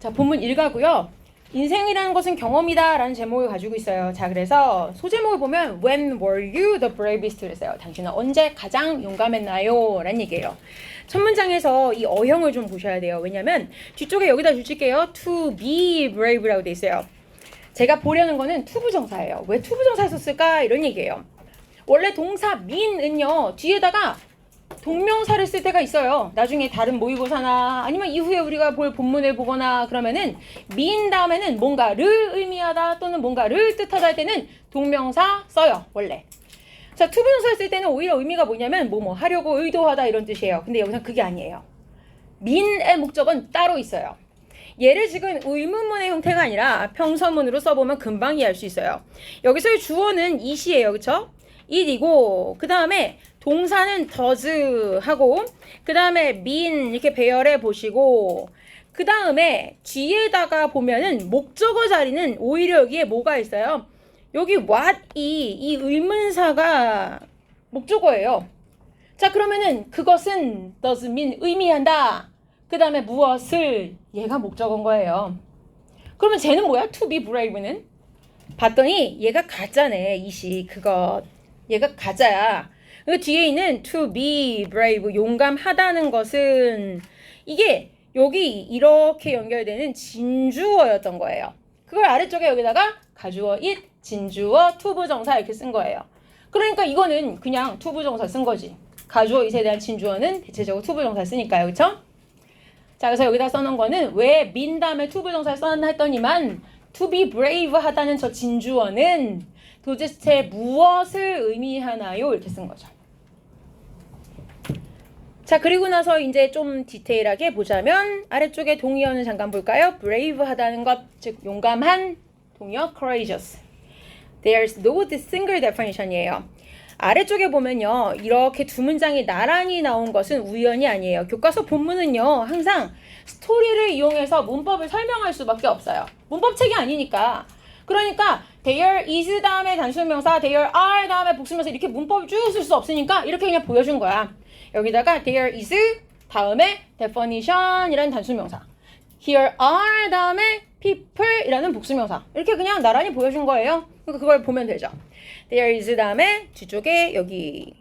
자, 본문 1가고요. 인생이라는 것은 경험이다 라는 제목을 가지고 있어요. 자, 그래서 소제목을 보면 When were you the bravest? 그랬어요. 당신은 언제 가장 용감했나요? 라는 얘기예요. 첫 문장에서 이 어형을 좀 보셔야 돼요. 왜냐면 뒤쪽에 여기다 줄게요. To be brave라고 돼 있어요. 제가 보려는 거는 투부정사예요. 왜 투부정사를 썼을까? 이런 얘기예요. 원래 동사 mean은요. 뒤에다가 동명사를 쓸 때가 있어요. 나중에 다른 모의고사나 아니면 이후에 우리가 볼 본문을 보거나 그러면은 mean 다음에는 뭔가를 의미하다 또는 뭔가를 뜻하다 할 때는 동명사 써요. 원래. 자, 투부정사를 쓸 때는 오히려 의미가 뭐냐면 뭐뭐 하려고 의도하다 이런 뜻이에요. 근데 여기서는 그게 아니에요. mean의 목적은 따로 있어요. 얘를 지금 의문문의 형태가 아니라 평서문으로 써보면 금방 이해할 수 있어요. 여기서의 주어는 it이에요. 그쵸? it이고 그 다음에 동사는 does 하고 그 다음에 mean 이렇게 배열해 보시고 그 다음에 뒤에다가 보면은 목적어 자리는 오히려 여기에 뭐가 있어요? 여기 what이 이 의문사가 목적어예요. 자, 그러면은 그것은 does mean 의미한다. 그 다음에 무엇을 얘가 목적어인 거예요. 그러면 쟤는 뭐야? to be brave는? 봤더니 얘가 가짜네. 이시 그것. 얘가 가짜야. 그 뒤에 있는 to be brave 용감하다는 것은 이게 여기 이렇게 연결되는 진주어였던 거예요. 그걸 아래쪽에 여기다가 가주어 it, 진주어, 투부정사 이렇게 쓴 거예요. 그러니까 이거는 그냥 투부정사 쓴 거지. 가주어 it에 대한 진주어는 대체적으로 투부정사 쓰니까요. 그쵸? 자, 그래서 여기다 써놓은 거는 왜 mean 다음에 투부정사를 써놨나 했더니만 to be brave 하다는 저 진주어는 도대체 무엇을 의미하나요? 이렇게 쓴 거죠. 자, 그리고 나서 이제 좀 디테일하게 보자면 아래쪽에 동의어는 잠깐 볼까요? brave 하다는 것, 즉 용감한 동의어 courageous. There's no single definition이에요. 아래쪽에 보면요. 이렇게 두 문장이 나란히 나온 것은 우연이 아니에요. 교과서 본문은요. 항상 스토리를 이용해서 문법을 설명할 수밖에 없어요. 문법책이 아니니까. 그러니까 there is 다음에 단수명사, there are 다음에 복수명사 이렇게 문법을 쭉 쓸 수 없으니까 이렇게 그냥 보여준 거야. 여기다가 there is 다음에 definition이라는 단수명사, here are 다음에 people이라는 복수명사 이렇게 그냥 나란히 보여준 거예요. 그러니까 그걸 보면 되죠. there is 다음에 뒤쪽에 여기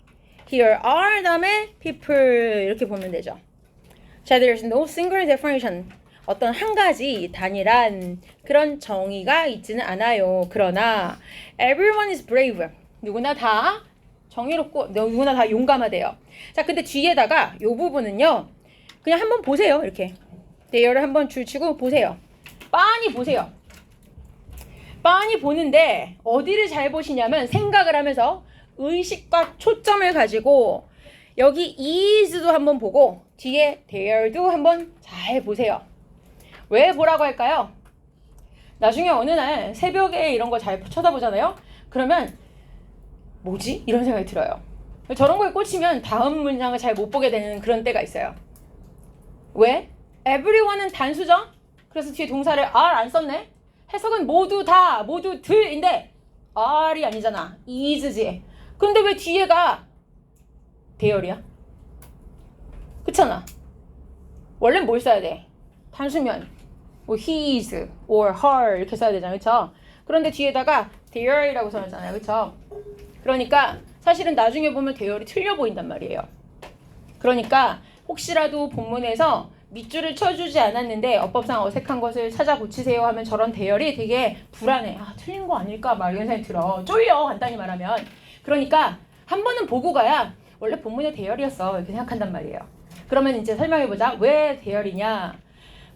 here are 다음에 people 이렇게 보면 되죠. 자, there's no single definition. 어떤 한 가지 단일한 그런 정의가 있지는 않아요. 그러나 everyone is brave. 누구나 다 정의롭고 누구나 다 용감하대요. 자, 근데 뒤에다가 이 부분은요. 그냥 한번 보세요. 이렇게 there를 한번 줄치고 보세요. 빤히 보세요. 빤히 보는데 어디를 잘 보시냐면 생각을 하면서 의식과 초점을 가지고 여기 is도 한번 보고 뒤에 there도 한번 잘 보세요. 왜 보라고 할까요? 나중에 어느 날 새벽에 이런 거 잘 쳐다보잖아요. 그러면 뭐지? 이런 생각이 들어요. 저런 거에 꽂히면 다음 문장을 잘 못 보게 되는 그런 때가 있어요. 왜? everyone은 단수죠? 그래서 뒤에 동사를 are 안 썼네? 해석은 모두 다, 모두들인데 are이 아니잖아. is지. 근데 왜 뒤에가 대열이야? 그렇잖아. 원래 뭘 써야 돼? 단수면 뭐 his or her 이렇게 써야 되잖아요. 그렇죠? 그런데 뒤에다가 their이라고 써놨잖아요. 그렇죠? 그러니까 사실은 나중에 보면 대열이 틀려 보인단 말이에요. 그러니까 혹시라도 본문에서 밑줄을 쳐주지 않았는데 어법상 어색한 것을 찾아 고치세요 하면 저런 대열이 되게 불안해. 아, 틀린 거 아닐까 막 이런 생각이 들어. 쫄려, 간단히 말하면. 그러니까 한 번은 보고 가야 원래 본문의 대열이었어 이렇게 생각한단 말이에요. 그러면 이제 설명해보자. 왜 대열이냐.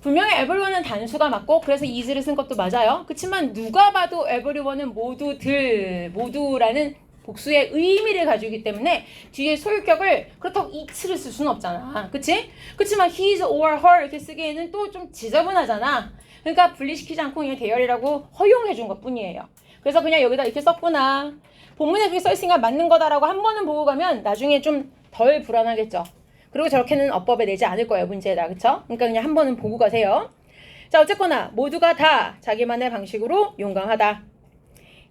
분명히 everyone은 단수가 맞고 그래서 is를 쓴 것도 맞아요. 그렇지만 누가 봐도 everyone은 모두라는 복수의 의미를 가지고 있기 때문에 뒤에 소유격을 그렇다고 it를 쓸 수는 없잖아. 그치? 그렇지만 his or her 이렇게 쓰기에는 또 좀 지저분하잖아. 그러니까 분리시키지 않고 그냥 대열이라고 허용해 준 것 뿐이에요. 그래서 그냥 여기다 이렇게 썼구나. 본문에 그렇게 써있으니까 맞는 거다라고 한 번은 보고 가면 나중에 좀 덜 불안하겠죠. 그리고 저렇게는 어법에 내지 않을 거예요. 문제에다. 그쵸? 그러니까 그냥 한 번은 보고 가세요. 자, 어쨌거나 모두가 다 자기만의 방식으로 용감하다.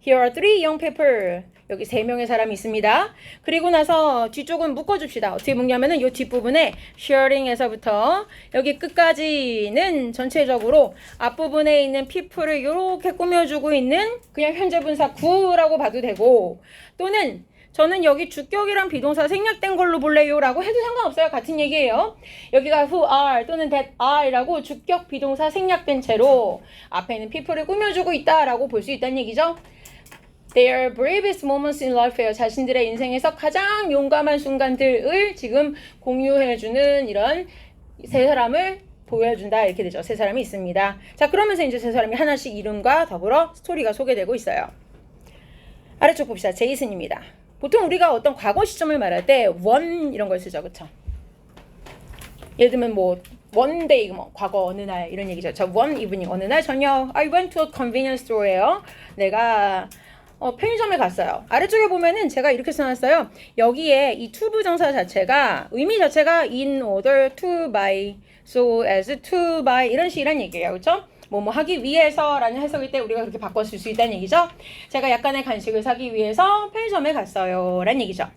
Here are three young people. 여기 3명의 사람이 있습니다. 그리고 나서 뒤쪽은 묶어줍시다. 어떻게 묶냐면은 이 뒷부분에 sharing에서부터 여기 끝까지는 전체적으로 앞부분에 있는 people을 이렇게 꾸며주고 있는 그냥 현재 분사 구라고 봐도 되고, 또는 저는 여기 주격이랑 비동사 생략된 걸로 볼래요 라고 해도 상관없어요. 같은 얘기예요. 여기가 who are 또는 that are라고 주격 비동사 생략된 채로 앞에 있는 people을 꾸며주고 있다라고 볼 수 있다는 얘기죠. Their bravest moments in life예요. 자신들의 인생에서 가장 용감한 순간들을 지금 공유해주는 이런 세 사람을 보여준다 이렇게 되죠. 세 사람이 있습니다. 자, 그러면서 이제 세 사람이 하나씩 이름과 더불어 스토리가 소개되고 있어요. 아래쪽 봅시다. 제이슨입니다. 보통 우리가 어떤 과거 시점을 말할 때 one 이런 걸 쓰죠. 그쵸? 예를 들면 뭐 one day 뭐 과거 어느 날 이런 얘기죠. 저 one evening 어느 날 저녁 I went to a convenience store예요. 내가 편의점에 갔어요. 아래쪽에 보면은 제가 이렇게 써놨어요. 여기에 이 to 부정사 자체가 의미 자체가 in order to buy, so as to buy 이런 식이란 얘기예요. 그렇죠? 뭐 하기 위해서라는 해석일 때 우리가 그렇게 바꿔 쓸 수 있다는 얘기죠. 제가 약간의 간식을 사기 위해서 편의점에 갔어요 라는 얘기죠.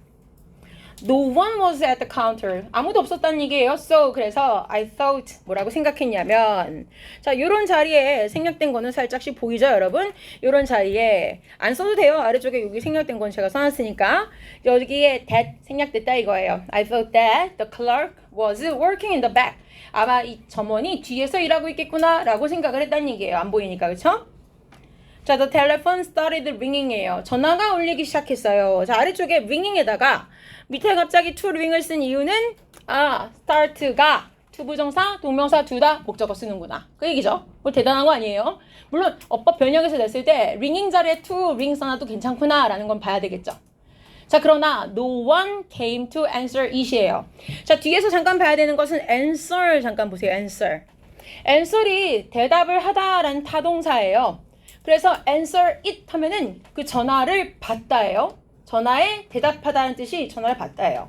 No one was at the counter. 아무도 없었다는 얘기예요. So 그래서 I thought 뭐라고 생각했냐면, 자, 요런 자리에 생략된 거는 살짝씩 보이죠, 여러분? 요런 자리에 안 써도 돼요. 아래쪽에 여기 생략된 건 제가 써놨으니까 여기에 that 생략됐다 이거예요. I thought that the clerk was working in the back. 아마 이 점원이 뒤에서 일하고 있겠구나 라고 생각을 했다는 얘기예요. 안 보이니까, 그렇죠? 자, the telephone started ringing이에요. 전화가 울리기 시작했어요. 자, 아래쪽에 ringing에다가 밑에 갑자기 to ring을 쓴 이유는 start가 to 부정사, 동명사 둘 다 목적어 쓰는구나. 그 얘기죠. 뭐 대단한 거 아니에요. 물론 어법 변형에서 냈을 때 ringing 자리에 to ring 써놔도 괜찮구나 라는 건 봐야 되겠죠. 자, 그러나 no one came to answer it이에요. 자, 뒤에서 잠깐 봐야 되는 것은 answer 잠깐 보세요. answer이 대답을 하다라는 타동사예요. 그래서 answer it 하면은 그 전화를 받다예요. 전화에 대답하다는 뜻이 전화를 받다예요.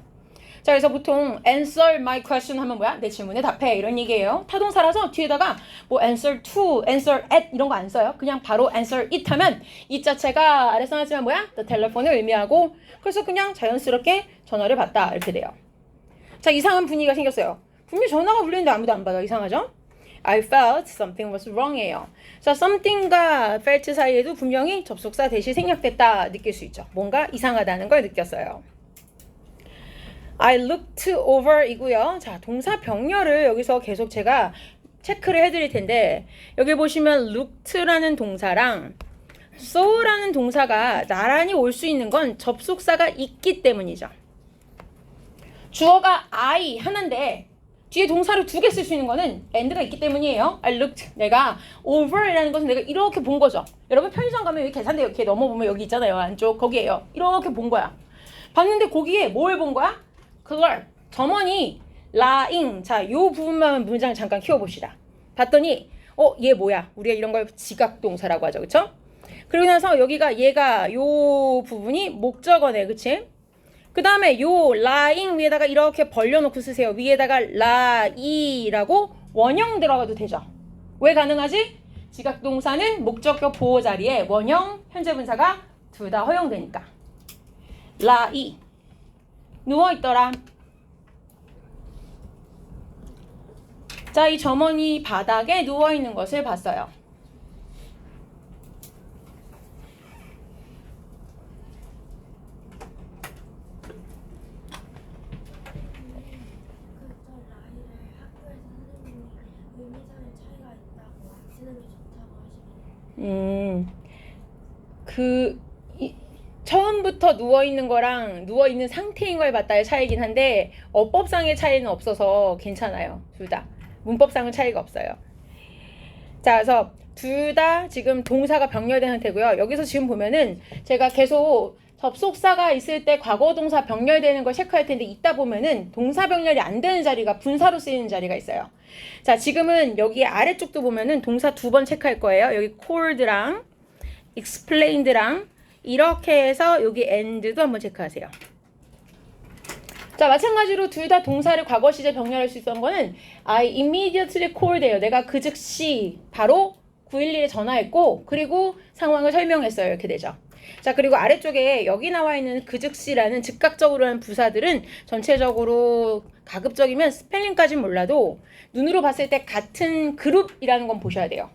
자, 그래서 보통 answer my question 하면 뭐야? 내 질문에 답해 이런 얘기예요. 타동사라서 뒤에다가 뭐 answer to, answer at 이런 거 안 써요. 그냥 바로 answer it 하면 it 자체가 아래 써놨지만 뭐야? the telephone을 의미하고, 그래서 그냥 자연스럽게 전화를 받다 이렇게 돼요. 자, 이상한 분위기가 생겼어요. 분명히 전화가 울리는데 아무도 안 받아. 이상하죠? I felt something was wrong이에요. 자, something과 felt 사이에도 분명히 접속사 대시 생략됐다 느낄 수 있죠. 뭔가 이상하다는 걸 느꼈어요. I looked over 이고요. 자, 동사 병렬을 여기서 계속 제가 체크를 해드릴 텐데, 여기 보시면 looked라는 동사랑 so라는 동사가 나란히 올 수 있는 건 접속사가 있기 때문이죠. 주어가 I 하나인데 뒤에 동사를 2개 쓸 수 있는 거는 and가 있기 때문이에요. I looked, 내가 over이라는 것은 내가 이렇게 본 거죠. 여러분 편의점 가면 여기 계산대 이렇게 넘어보면 여기 있잖아요. 안쪽 거기에요. 이렇게 본 거야. 봤는데 거기에 뭘 본 거야? clerk, 점원이 lying. 자, 요 부분만 문장 잠깐 키워봅시다. 봤더니 얘 뭐야? 우리가 이런 걸 지각동사라고 하죠. 그쵸? 그리고 나서 여기가 얘가 요 부분이 목적어네. 그치? 그 다음에 요 lying 위에다가 이렇게 벌려놓고 쓰세요. 위에다가 lie라고 원형 들어가도 되죠. 왜 가능하지? 지각동사는 목적격 보호 자리에 원형, 현재 분사가 둘 다 허용되니까. lie. 누워있더라. 자, 이 점원이 바닥에 누워있는 것을 봤어요. 처음부터 누워있는 거랑 누워있는 상태인 걸 봤다의 차이긴 한데 어법상의 차이는 없어서 괜찮아요. 둘 다. 문법상은 차이가 없어요. 자, 그래서 둘 다 지금 동사가 병렬된 상태고요. 여기서 지금 보면은 제가 계속 접속사가 있을 때 과거 동사 병렬되는 걸 체크할 텐데 이따 보면은 동사 병렬이 안 되는 자리가 분사로 쓰이는 자리가 있어요. 자, 지금은 여기 아래쪽도 보면은 동사 2번 체크할 거예요. 여기 called랑 explained랑 이렇게 해서 여기 and도 한번 체크하세요. 자, 마찬가지로 둘 다 동사를 과거 시제 병렬할 수 있었던 거는 I immediately called예요. 내가 그 즉시 바로 911에 전화했고 그리고 상황을 설명했어요. 이렇게 되죠. 자, 그리고 아래쪽에 여기 나와 있는 그 즉시라는 즉각적으로 하는 부사들은 전체적으로 가급적이면 스펠링까진 몰라도 눈으로 봤을 때 같은 그룹이라는 건 보셔야 돼요.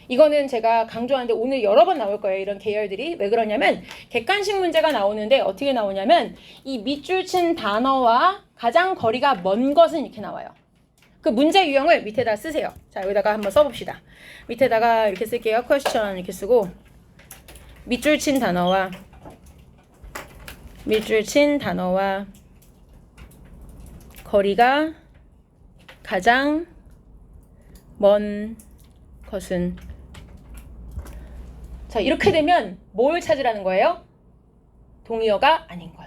이거는 제가 강조하는데 오늘 여러 번 나올 거예요. 이런 계열들이. 왜 그러냐면 객관식 문제가 나오는데 어떻게 나오냐면 이 밑줄 친 단어와 가장 거리가 먼 것은 이렇게 나와요. 그 문제 유형을 밑에다 쓰세요. 자, 여기다가 한번 써봅시다. 밑에다가 이렇게 쓸게요. question 이렇게 쓰고 밑줄 친 단어와 거리가 가장 먼 것은. 자, 이렇게 되면 뭘 찾으라는 거예요? 동의어가 아닌 것.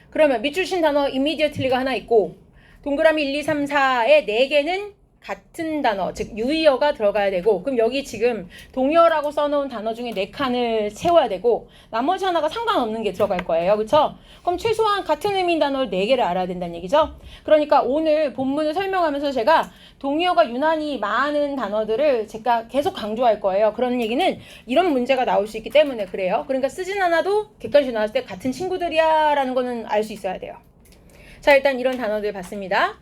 그러면 밑줄 친 단어 immediately가 하나 있고 동그라미 1, 2, 3, 4의 4개는 같은 단어, 즉 유의어가 들어가야 되고, 그럼 여기 지금 동의어라고 써놓은 단어 중에 4칸을 채워야 되고 나머지 하나가 상관없는 게 들어갈 거예요. 그렇죠? 그럼 최소한 같은 의미인 단어를 4개를 알아야 된다는 얘기죠. 그러니까 오늘 본문을 설명하면서 제가 동의어가 유난히 많은 단어들을 제가 계속 강조할 거예요. 그런 얘기는 이런 문제가 나올 수 있기 때문에 그래요. 그러니까 쓰진 않아도 객관식 나왔을 때 같은 친구들이야 라는 거는 알 수 있어야 돼요. 자, 일단 이런 단어들 봤습니다.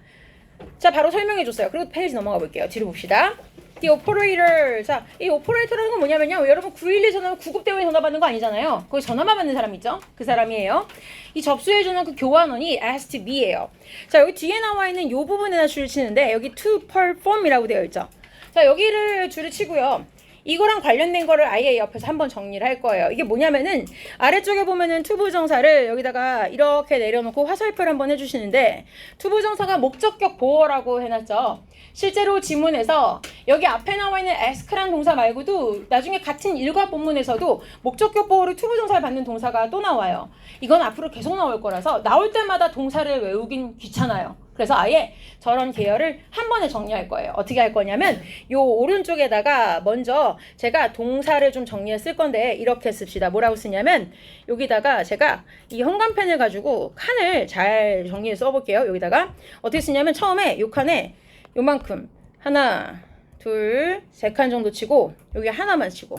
자, 바로 설명해 줬어요. 그리고 페이지 넘어가 볼게요. 뒤로 봅시다. The operator. 자, 이 operator라는 건 뭐냐면요. 여러분 911 전화면 구급대원이 전화 받는 거 아니잖아요. 거기 전화만 받는 사람 있죠? 그 사람이에요. 이 접수해주는 그 교환원이 asked me예요. 자, 여기 뒤에 나와 있는 이 부분에다 줄을 치는데 여기 to perform이라고 되어 있죠. 자, 여기를 줄을 치고요. 이거랑 관련된 거를 아예 옆에서 한번 정리를 할 거예요. 이게 뭐냐면은 아래쪽에 보면은 투부정사를 여기다가 이렇게 내려놓고 화살표를 한번 해주시는데 투부정사가 목적격 보어라고 해놨죠. 실제로 지문에서 여기 앞에 나와 있는 ask란 동사 말고도 나중에 같은 일과 본문에서도 목적격 보어로 투부정사를 받는 동사가 또 나와요. 이건 앞으로 계속 나올 거라서 나올 때마다 동사를 외우긴 귀찮아요. 그래서 아예 저런 계열을 한 번에 정리할 거예요. 어떻게 할 거냐면 요 오른쪽에다가 먼저 제가 동사를 좀 정리해 쓸 건데 이렇게 씁시다. 뭐라고 쓰냐면 여기다가 제가 이 현관펜을 가지고 칸을 잘 정리해 써볼게요. 여기다가 어떻게 쓰냐면 처음에 요 칸에 요만큼 하나 둘 세 칸 정도 치고 여기 하나만 치고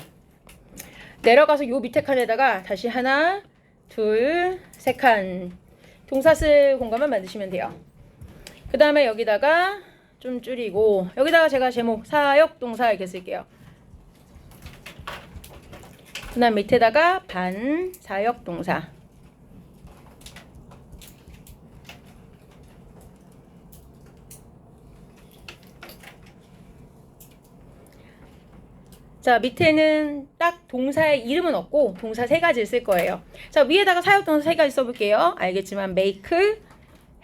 내려가서 요 밑에 칸에다가 다시 하나 둘 세 칸 동사 쓸 공간만 만드시면 돼요. 그 다음에 여기다가 좀 줄이고 여기다가 제가 제목 사역동사 이렇게 쓸게요. 그 다음 밑에다가 반사역동사. 자, 밑에는 딱 동사의 이름은 없고 동사 3가지를 쓸 거예요. 자, 위에다가 사역동사 3가지 써볼게요. 알겠지만 make,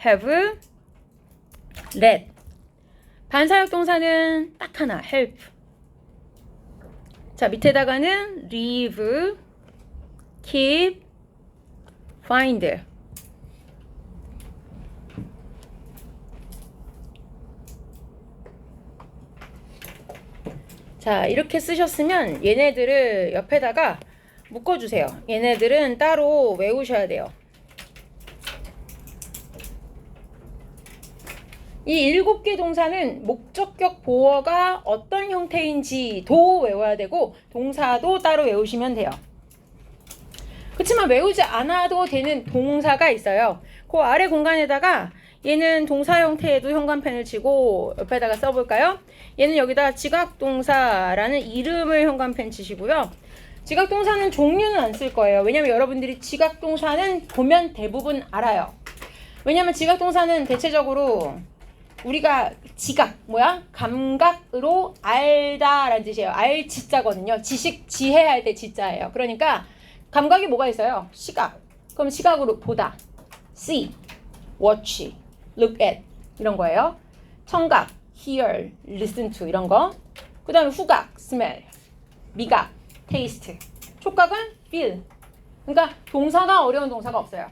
have, let. 반사역 동사는 딱 하나, help. 자, 밑에다가는 leave, keep, find. 자, 이렇게 쓰셨으면 얘네들을 옆에다가 묶어주세요. 얘네들은 따로 외우셔야 돼요. 이 7개 동사는 목적격 보어가 어떤 형태인지도 외워야 되고 동사도 따로 외우시면 돼요. 그렇지만 외우지 않아도 되는 동사가 있어요. 그 아래 공간에다가 얘는 동사 형태에도 현관펜을 치고 옆에다가 써볼까요? 얘는 여기다 지각동사라는 이름을 현관펜 치시고요. 지각동사는 종류는 안 쓸 거예요. 왜냐면 여러분들이 지각동사는 보면 대부분 알아요. 왜냐면 지각동사는 대체적으로 우리가 지각, 감각으로 알다라는 뜻이에요. 알 지자거든요. 지식, 지혜할 때 지자예요. 그러니까 감각이 뭐가 있어요? 시각. 그럼 시각으로 보다. see, watch, look at 이런 거예요. 청각, hear, listen to 이런 거. 그 다음에 후각, smell, 미각, taste. 촉각은 feel. 그러니까 동사가 어려운 동사가 없어요.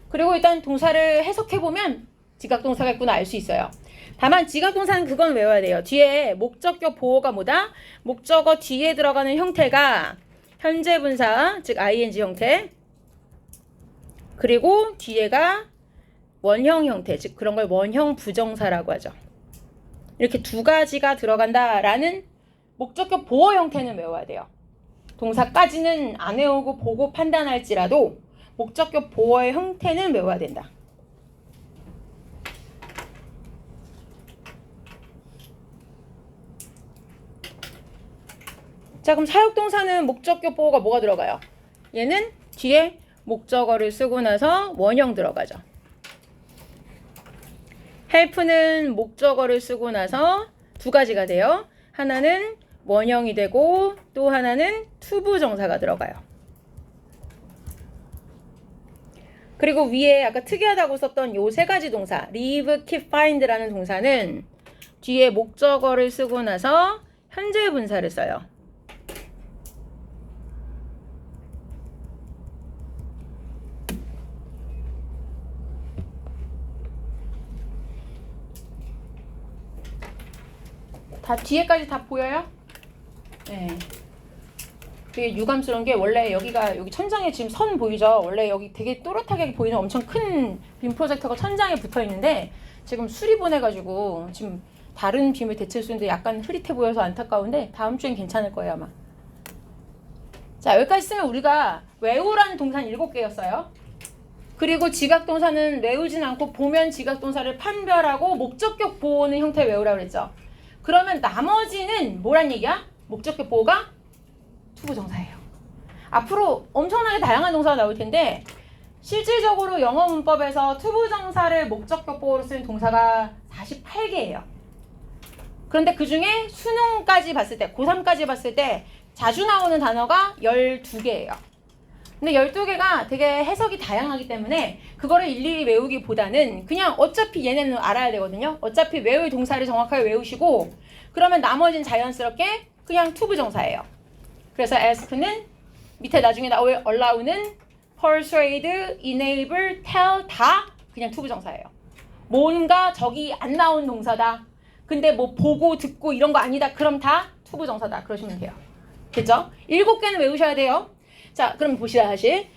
그리고 일단 동사를 해석해보면 지각동사가 있구나 알 수 있어요. 다만 지각동사는 그건 외워야 돼요. 뒤에 목적격 보어가 뭐다? 목적어 뒤에 들어가는 형태가 현재 분사, 즉 ing 형태. 그리고 뒤에가 원형 형태, 즉 그런 걸 원형 부정사라고 하죠. 이렇게 2가지가 들어간다라는 목적격 보어 형태는 외워야 돼요. 동사까지는 안 외우고 보고 판단할지라도 목적격 보어의 형태는 외워야 된다. 자, 그럼 사역동사는 목적격 보어가 뭐가 들어가요? 얘는 뒤에 목적어를 쓰고 나서 원형 들어가죠. help는 목적어를 쓰고 나서 두 가지가 돼요. 하나는 원형이 되고 또 하나는 투부정사가 들어가요. 그리고 위에 아까 특이하다고 썼던 요 세 가지 동사 leave, keep, find라는 동사는 뒤에 목적어를 쓰고 나서 현재 분사를 써요. 다 뒤에까지 다 보여요? 네. 되게 유감스러운 게 원래 여기가 여기 천장에 지금 선 보이죠? 원래 여기 되게 또렷하게 보이는 엄청 큰 빔 프로젝터가 천장에 붙어 있는데 지금 수리보내가지고 지금 다른 빔을 대체할 수 있는데 약간 흐릿해 보여서 안타까운데 다음 주엔 괜찮을 거예요 아마. 자, 여기까지 쓰면 우리가 외우라는 동사는 7개였어요. 그리고 지각동사는 외우진 않고 보면 지각동사를 판별하고 목적격 보호는 형태 외우라고 그랬죠. 그러면 나머지는 뭐란 얘기야? 목적격 보호가 투부정사예요. 앞으로 엄청나게 다양한 동사가 나올 텐데 실질적으로 영어 문법에서 투부정사를 목적격 보호로 쓰는 동사가 48개예요. 그런데 그 중에 수능까지 봤을 때, 고3까지 봤을 때 자주 나오는 단어가 12개예요. 근데 12개가 되게 해석이 다양하기 때문에 그거를 일일이 외우기보다는 그냥 어차피 얘네는 알아야 되거든요. 어차피 외울 동사를 정확하게 외우시고 그러면 나머지는 자연스럽게 그냥 투부정사예요. 그래서 ask는 밑에 나중에 올라오는 persuade, enable, tell 다 그냥 투부정사예요. 뭔가 저기 안 나온 동사다. 근데 뭐 보고 듣고 이런 거 아니다. 그럼 다 투부정사다. 그러시면 돼요. 됐죠? 7개는 외우셔야 돼요. 자, 그럼 보시다 다시.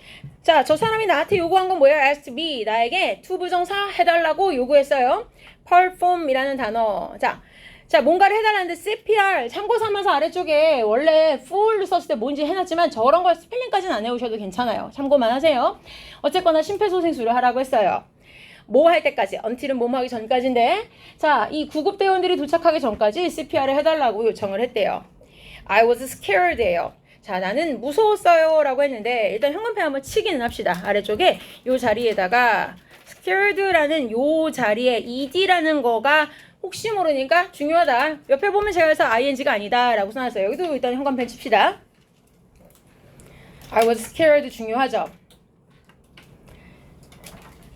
자, 저 사람이 나한테 요구한 건 뭐예요? asked me. 나에게 투부정사 해달라고 요구했어요. perform이라는 단어. 자, 뭔가를 해달라는데 CPR 참고 삼아서 아래쪽에 원래 full로 썼을 때 뭔지 해놨지만 저런 걸 스펠링까지는 안 해오셔도 괜찮아요. 참고만 하세요. 어쨌거나 심폐소생술을 하라고 했어요. 뭐 할 때까지, until은 뭐뭐 하기 전까지인데 자, 이 구급 대원들이 도착하기 전까지 CPR을 해달라고 요청을 했대요. I was scared예요. 자, 나는 무서웠어요 라고 했는데 일단 형광펜 한번 치기는 합시다. 아래쪽에 요 자리에다가 scared라는 요 자리에 ed라는 거가 혹시 모르니까 중요하다. 옆에 보면 제가 해서 ing가 아니다 라고 써놨어요. 여기도 일단 형광펜 칩시다. I was scared 중요하죠.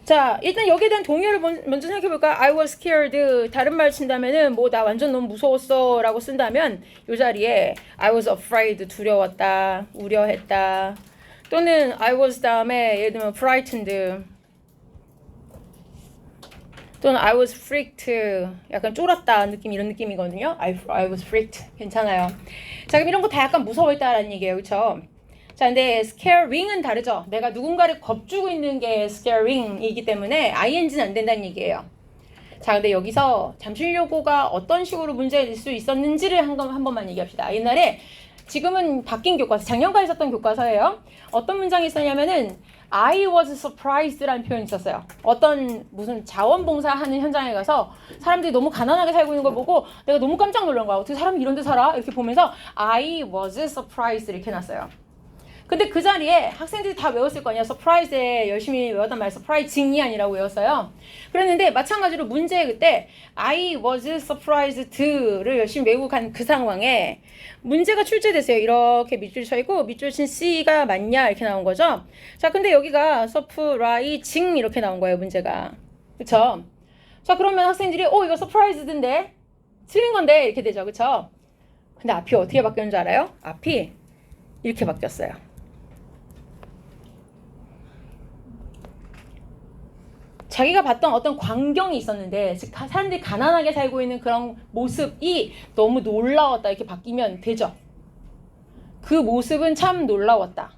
자, 일단 여기에 대한 동의어를 먼저 생각해볼까? I was scared. 다른 말 친다면은 뭐 나 완전 너무 무서웠어 라고 쓴다면 이 자리에 I was afraid. 두려웠다. 우려했다. 또는 I was 다음에 예를 들면 frightened. 또는 I was freaked. 약간 쫄았다 느낌 이런 느낌이거든요. I was freaked. 괜찮아요. 자, 그럼 이런 거 다 약간 무서워했다라는 얘기예요. 그쵸? 자, 근데 scaring은 다르죠. 내가 누군가를 겁주고 있는 게 scaring이기 때문에 ing는 안 된다는 얘기예요. 자, 근데 여기서 잠실여고가 어떤 식으로 문제가 될 수 있었는지를 한 번만 얘기합시다. 옛날에 지금은 바뀐 교과서, 작년까지 있었던 교과서예요. 어떤 문장이 있었냐면은 I was surprised라는 표현이 있었어요. 어떤 무슨 자원봉사하는 현장에 가서 사람들이 너무 가난하게 살고 있는 걸 보고 내가 너무 깜짝 놀란 거야. 어떻게 사람이 이런 데 살아? 이렇게 보면서 I was surprised 이렇게 해놨어요. 근데 그 자리에 학생들이 다 외웠을 거 아니야. 서프라이즈에 열심히 외웠단 말이야. 서프라이징이 아니라고 외웠어요. 그랬는데 마찬가지로 문제 그때 I was surprised를 열심히 외우고 간 그 상황에 문제가 출제됐어요. 이렇게 밑줄 쳐 있고 밑줄 친 C가 맞냐 이렇게 나온 거죠. 자, 근데 여기가 surprising 이렇게 나온 거예요. 문제가. 그쵸? 자, 그러면 학생들이 이거 surprised인데 틀린 건데 이렇게 되죠. 그쵸? 근데 앞이 어떻게 바뀌었는지 알아요? 앞이 이렇게 바뀌었어요. 자기가 봤던 어떤 광경이 있었는데 즉 사람들이 가난하게 살고 있는 그런 모습이 너무 놀라웠다 이렇게 바뀌면 되죠. 그 모습은 참 놀라웠다.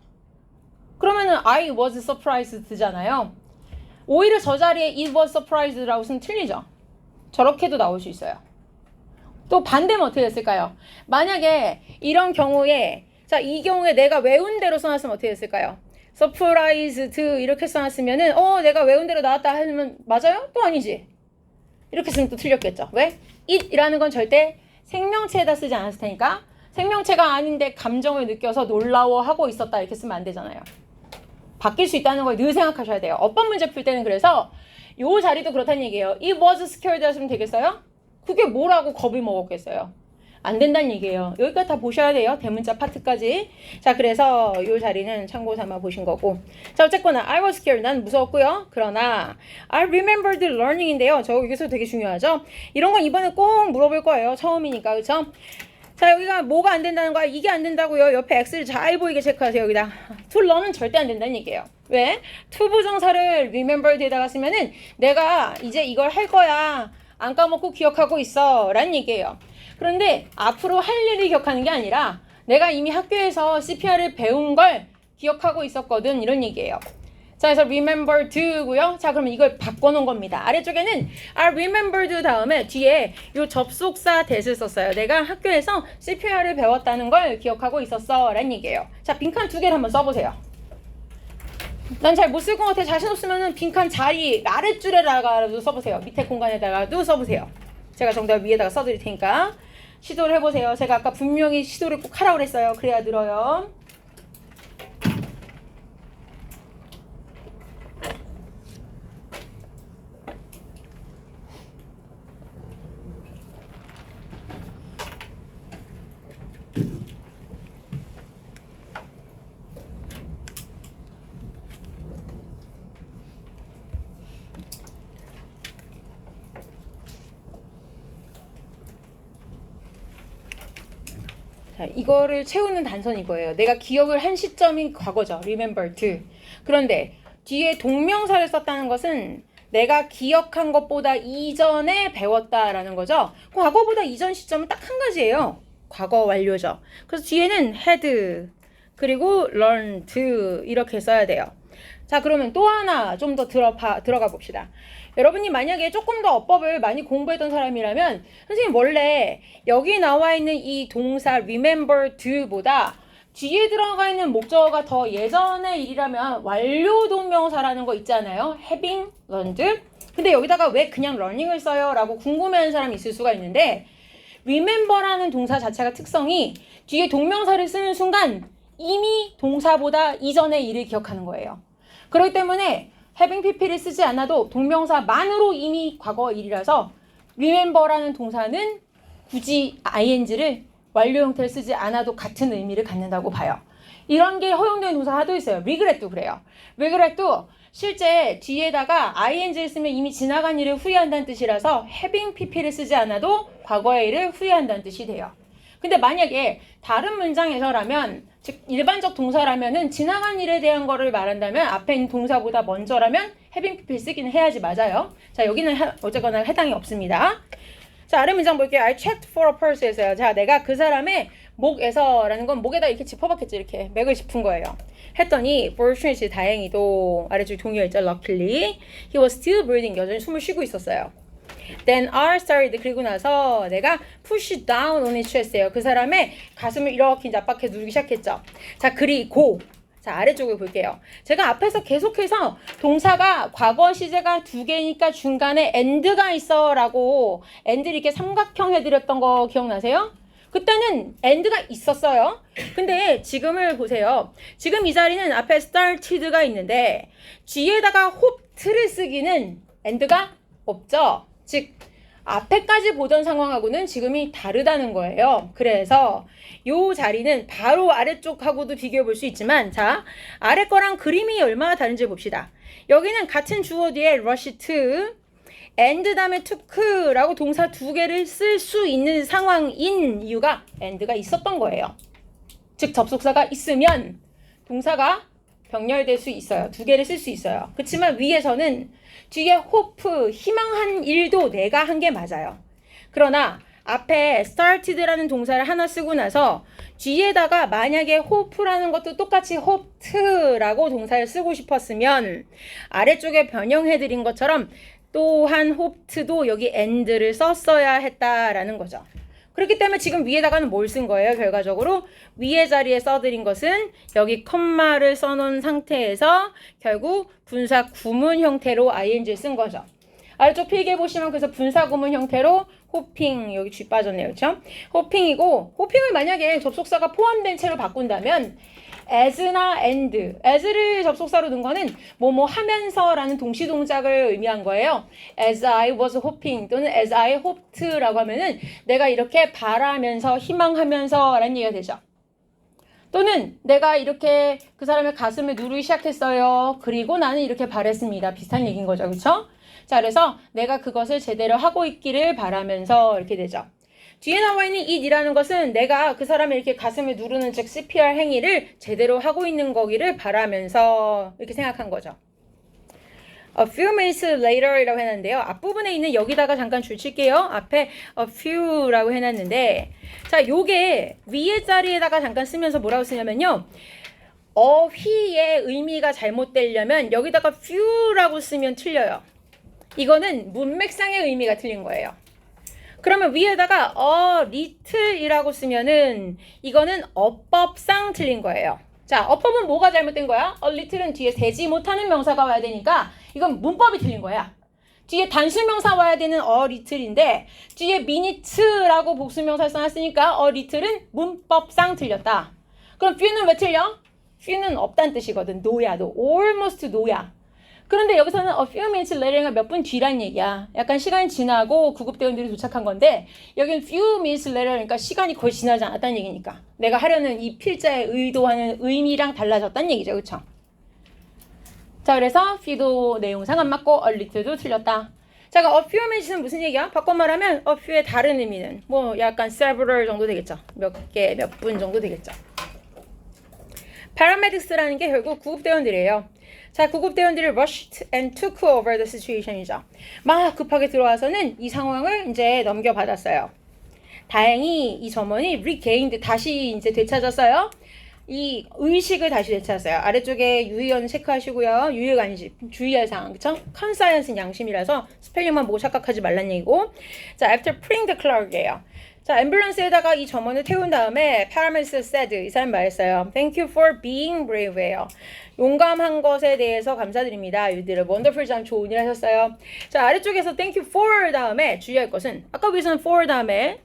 그러면은 I was surprised잖아요. 오히려 저 자리에 it was surprised라고 쓰면 틀리죠. 저렇게도 나올 수 있어요. 또 반대면 어떻게 됐을까요? 만약에 이런 경우에 자, 이 경우에 내가 외운 대로 써놨으면 어떻게 됐을까요? surprised 이렇게 써놨으면은 내가 외운 대로 나왔다 하면 맞아요? 또 아니지. 이렇게 쓰면 또 틀렸겠죠. 왜? it이라는 건 절대 생명체에다 쓰지 않았을 테니까 생명체가 아닌데 감정을 느껴서 놀라워하고 있었다 이렇게 쓰면 안 되잖아요. 바뀔 수 있다는 걸 늘 생각하셔야 돼요. 어법 문제 풀 때는 그래서 요 자리도 그렇다는 얘기예요. It was scared 하시면 되겠어요? 그게 뭐라고 겁을 먹었겠어요? 안 된다는 얘기예요. 여기까지 다 보셔야 돼요. 대문자 파트까지. 자, 그래서 이 자리는 참고 삼아 보신 거고. 자, 어쨌거나 I was scared. 난 무서웠고요. 그러나 I remembered learning인데요. 저 여기서 되게 중요하죠. 이런 건 이번에 꼭 물어볼 거예요. 처음이니까. 그렇죠? 자, 여기가 뭐가 안 된다는 거야? 이게 안 된다고요. 옆에 X를 잘 보이게 체크하세요. 여기다. to learn은 절대 안 된다는 얘기예요. 왜? to 부정사를 remembered에다가 쓰면은 내가 이제 이걸 할 거야. 안 까먹고 기억하고 있어. 라는 얘기예요. 그런데 앞으로 할 일을 기억하는 게 아니라 내가 이미 학교에서 CPR을 배운 걸 기억하고 있었거든. 이런 얘기예요. 자, 그래서 remember to고요. 자, 그러면 이걸 바꿔놓은 겁니다. 아래쪽에는 I remembered 다음에 뒤에 요 접속사 that을 썼어요. 내가 학교에서 CPR을 배웠다는 걸 기억하고 있었어. 라는 얘기예요. 자, 빈칸 두 개를 한번 써보세요. 난 잘 못 쓸 것 같아. 자신 없으면은 빈칸 자리 아랫줄에다가도 써보세요. 밑에 공간에다가도 써보세요. 제가 정답 위에다가 써드릴 테니까 시도를 해보세요. 제가 아까 분명히 시도를 꼭 하라고 그랬어요. 그래야 늘어요. 자, 이거를 채우는 단서는 이거예요. 내가 기억을 한 시점인 과거죠. remember to. 그런데 뒤에 동명사를 썼다는 것은 내가 기억한 것보다 이전에 배웠다라는 거죠. 과거보다 이전 시점은 딱 한 가지예요. 과거 완료죠. 그래서 뒤에는 had 그리고 learned 이렇게 써야 돼요. 자, 그러면 또 하나 좀 더 들어가 봅시다. 여러분이 만약에 조금 더 어법을 많이 공부했던 사람이라면 선생님 원래 여기 나와 있는 이 동사 remember to보다 뒤에 들어가 있는 목적어가 더 예전의 일이라면 완료 동명사라는 거 있잖아요. having learned. 근데 여기다가 왜 그냥 learning을 써요? 라고 궁금해하는 사람이 있을 수가 있는데 remember라는 동사 자체가 특성이 뒤에 동명사를 쓰는 순간 이미 동사보다 이전의 일을 기억하는 거예요. 그렇기 때문에 having pp를 쓰지 않아도 동명사만으로 이미 과거 일이라서 remember라는 동사는 굳이 ing를 완료 형태를 쓰지 않아도 같은 의미를 갖는다고 봐요. 이런 게 허용되는 동사가 하도 있어요. regret도 그래요. regret도 실제 뒤에다가 ing를 쓰면 이미 지나간 일을 후회한다는 뜻이라서 having pp를 쓰지 않아도 과거의 일을 후회한다는 뜻이 돼요. 근데 만약에 다른 문장에서라면 즉 일반적 동사라면은 지나간 일에 대한 거를 말한다면 앞에 있는 동사보다 먼저라면 having pp를 쓰기는 해야지 맞아요. 자, 여기는 어쨌거나 해당이 없습니다. 자, 아래 문장 볼게요. I checked for a purse에서요. 자, 내가 그 사람의 목에서라는 건 목에다 이렇게 짚어봤겠지. 이렇게 맥을 짚은 거예요. 했더니 fortunately 다행히도 아래쪽 동의어있죠. luckily he was still breathing. 여전히 숨을 쉬고 있었어요. Then I started. 그리고 나서 내가 push down on his chest예요. 그 사람의 가슴을 이렇게 이제 압박해 누르기 시작했죠. 자, 그리고 자, 아래쪽을 볼게요. 제가 앞에서 계속해서 동사가 과거 시제가 두 개니까 중간에 and가 있어 라고 and 이렇게 삼각형 해드렸던 거 기억나세요? 그때는 and가 있었어요. 근데 지금을 보세요. 지금 이 자리는 앞에 started가 있는데 뒤에다가 hoped를 쓰기는 and가 없죠. 즉 앞에까지 보던 상황하고는 지금이 다르다는 거예요. 그래서 요 자리는 바로 아래쪽하고도 비교해 볼 수 있지만 자, 아래 거랑 그림이 얼마나 다른지 봅시다. 여기는 같은 주어 뒤에 rush to and 다음에 took라고 동사 두 개를 쓸 수 있는 상황인 이유가 and가 있었던 거예요. 즉 접속사가 있으면 동사가 병렬될 수 있어요. 두 개를 쓸 수 있어요. 그렇지만 위에서는 뒤에 hope, 희망한 일도 내가 한 게 맞아요. 그러나 앞에 started라는 동사를 하나 쓰고 나서 뒤에다가 만약에 hope라는 것도 똑같이 hoped라고 동사를 쓰고 싶었으면 아래쪽에 변형해드린 것처럼 또한 hoped도 여기 and를 썼어야 했다라는 거죠. 그렇기 때문에 지금 위에다가는 뭘 쓴 거예요? 결과적으로 위에 자리에 써드린 것은 여기 컴마를 써놓은 상태에서 결국 분사 구문 형태로 ing를 쓴 거죠. 아래쪽 필기에 보시면 그래서 분사 구문 형태로 호핑, 여기 쥐 빠졌네요. 그렇죠? 호핑이고, 호핑을 만약에 접속사가 포함된 채로 바꾼다면 as나 and, as를 접속사로 넣은 거는 뭐뭐 하면서라는 동시 동작을 의미한 거예요. as I was hoping 또는 as I hoped라고 하면은 내가 이렇게 바라면서 희망하면서 라는 얘기가 되죠. 또는 내가 이렇게 그 사람의 가슴을 누르기 시작했어요. 그리고 나는 이렇게 바랬습니다. 비슷한 얘기인 거죠. 그렇죠? 자, 그래서 내가 그것을 제대로 하고 있기를 바라면서 이렇게 되죠. 뒤에 나와 있는 it이라는 것은 내가 그 사람의 이렇게 가슴을 누르는 즉 CPR 행위를 제대로 하고 있는 거기를 바라면서 이렇게 생각한 거죠. A few minutes later이라고 해놨는데요. 앞부분에 있는 여기다가 잠깐 줄 칠게요. 앞에 a few라고 해놨는데 자, 요게 위에 자리에다가 잠깐 쓰면서 뭐라고 쓰냐면요. 어휘의 의미가 잘못되려면 여기다가 few라고 쓰면 틀려요. 이거는 문맥상의 의미가 틀린 거예요. 그러면 위에다가 little이라고 쓰면은 이거는 어법상 틀린 거예요. 자, 어법은 뭐가 잘못된 거야? little은 뒤에 되지 못하는 명사가 와야 되니까 이건 문법이 틀린 거야. 뒤에 단수명사 와야 되는 little인데 뒤에 minute라고 복수명사 써놨으니까 little은 문법상 틀렸다. 그럼 few는 왜 틀려? few는 없다는 뜻이거든. no야, no. almost no야. 그런데 여기서는 a few minutes later가 몇 분 뒤란 얘기야. 약간 시간이 지나고 구급대원들이 도착한 건데 여기는 few minutes later 그러니까 시간이 거의 지나지 않았다는 얘기니까 내가 하려는 이 필자의 의도하는 의미랑 달라졌다는 얘기죠. 그렇죠? 자, 그래서 few도 내용상 안 맞고 a little도 틀렸다. 자, 그럼 a few minutes는 무슨 얘기야? 바꿔 말하면 a few의 다른 의미는 뭐 약간 several 정도 되겠죠. 몇 개, 몇 분 정도 되겠죠. paramedics라는 게 결국 구급대원들이에요. 자, 구급대원들이 rushed and took over the situation이죠. 막 급하게 들어와서는 이 상황을 이제 넘겨받았어요. 다행히 이 점원이 regained, 다시 이제 되찾았어요. 이 의식을 다시 되찾았어요. 아래쪽에 유의어는 체크하시고요. 유의어가 아니지, 주의할 사항, 그쵸? conscience는 양심이라서 스펠링만 보고 착각하지 말란 얘기고. 자, after freeing the clerk이에요. 자, 앰뷸런스에다가 이 점원을 태운 다음에 paramedics said, 이 사람 말했어요. Thank you for being brave예요. 용감한 것에 대해서 감사드립니다. You did a wonderful job. 좋은 일 하셨어요. 자, 아래쪽에서 thank you for 다음에 주의할 것은 아까 위에서는 for 다음에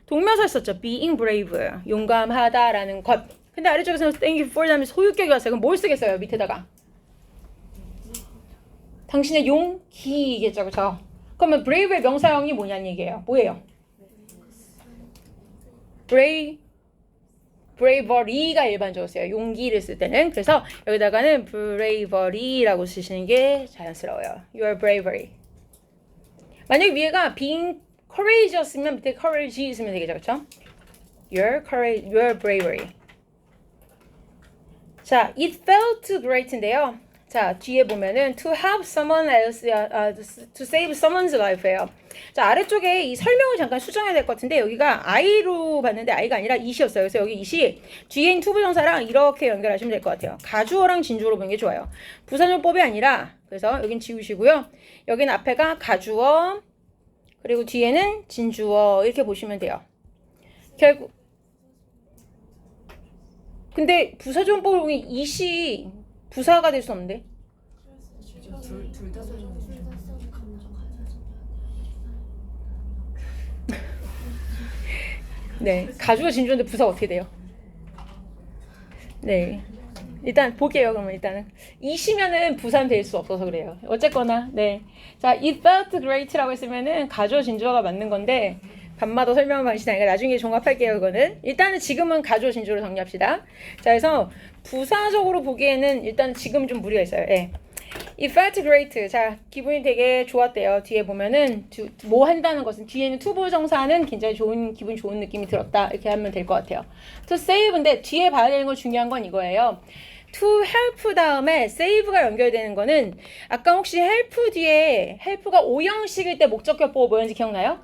동명사 썼죠. being brave. 용감하다라는 것. 근데 아래쪽에서는 thank you for 다음에 소유격이 왔어요. 그럼 뭘 쓰겠어요? 밑에다가. 당신의 용기겠죠. 그렇죠? 그러면 brave의 명사형이 뭐냐는 얘기예요. 뭐예요? bravery가 일반적으로 써요. 용기를 쓸 때는. 그래서 여기다가는 bravery라고 쓰시는 게 자연스러워요. Your bravery. 만약 위에가 being courageous면 밑에 courage 있으면 되겠죠. 그렇죠? Your courage, your bravery. 자, it felt great인데요. 자, 뒤에 보면은 to help someone else, to save someone's life예요. 자, 아래쪽에 이 설명을 잠깐 수정해야 될 것 같은데 여기가 I로 봤는데 I가 아니라 it이었어요. 그래서 여기 it이 뒤에 있는 투부정사랑 이렇게 연결하시면 될 것 같아요. 가주어랑 진주어로 보는 게 좋아요. 부사용법이 아니라 그래서 여긴 지우시고요. 여긴 앞에가 가주어 그리고 뒤에는 진주어 이렇게 보시면 돼요. 결국 근데 부사조용법을 보면 it이 부사가 될 수 없는데. 둘다 네, 가주어 진주어인데 부사가 어떻게 돼요? 네, 일단 볼게요. 그러면 일단은 이시면은 부사는 될 수 없어서 그래요. 어쨌거나 네, 자, it felt great라고 했으면은 가주어 진주어가 맞는 건데 밤마다 설명을 하시다니까 나중에 종합할게요. 그거는 일단은 지금은 가주어 진주어로 정리합시다. 자, 그래서 부사적으로 보기에는 일단 지금 좀 무리가 있어요. 예. It felt great. 자, 기분이 되게 좋았대요. 뒤에 보면은 뭐 한다는 것은 뒤에는 투부정사는 굉장히 기분 좋은 느낌이 들었다. 이렇게 하면 될 것 같아요. To save인데 뒤에 봐야 되는 건 중요한 건 이거예요. To help 다음에 save가 연결되는 거는 아까 혹시 help 뒤에 help가 오형식일 때 목적격보호 뭐였는지 기억나요?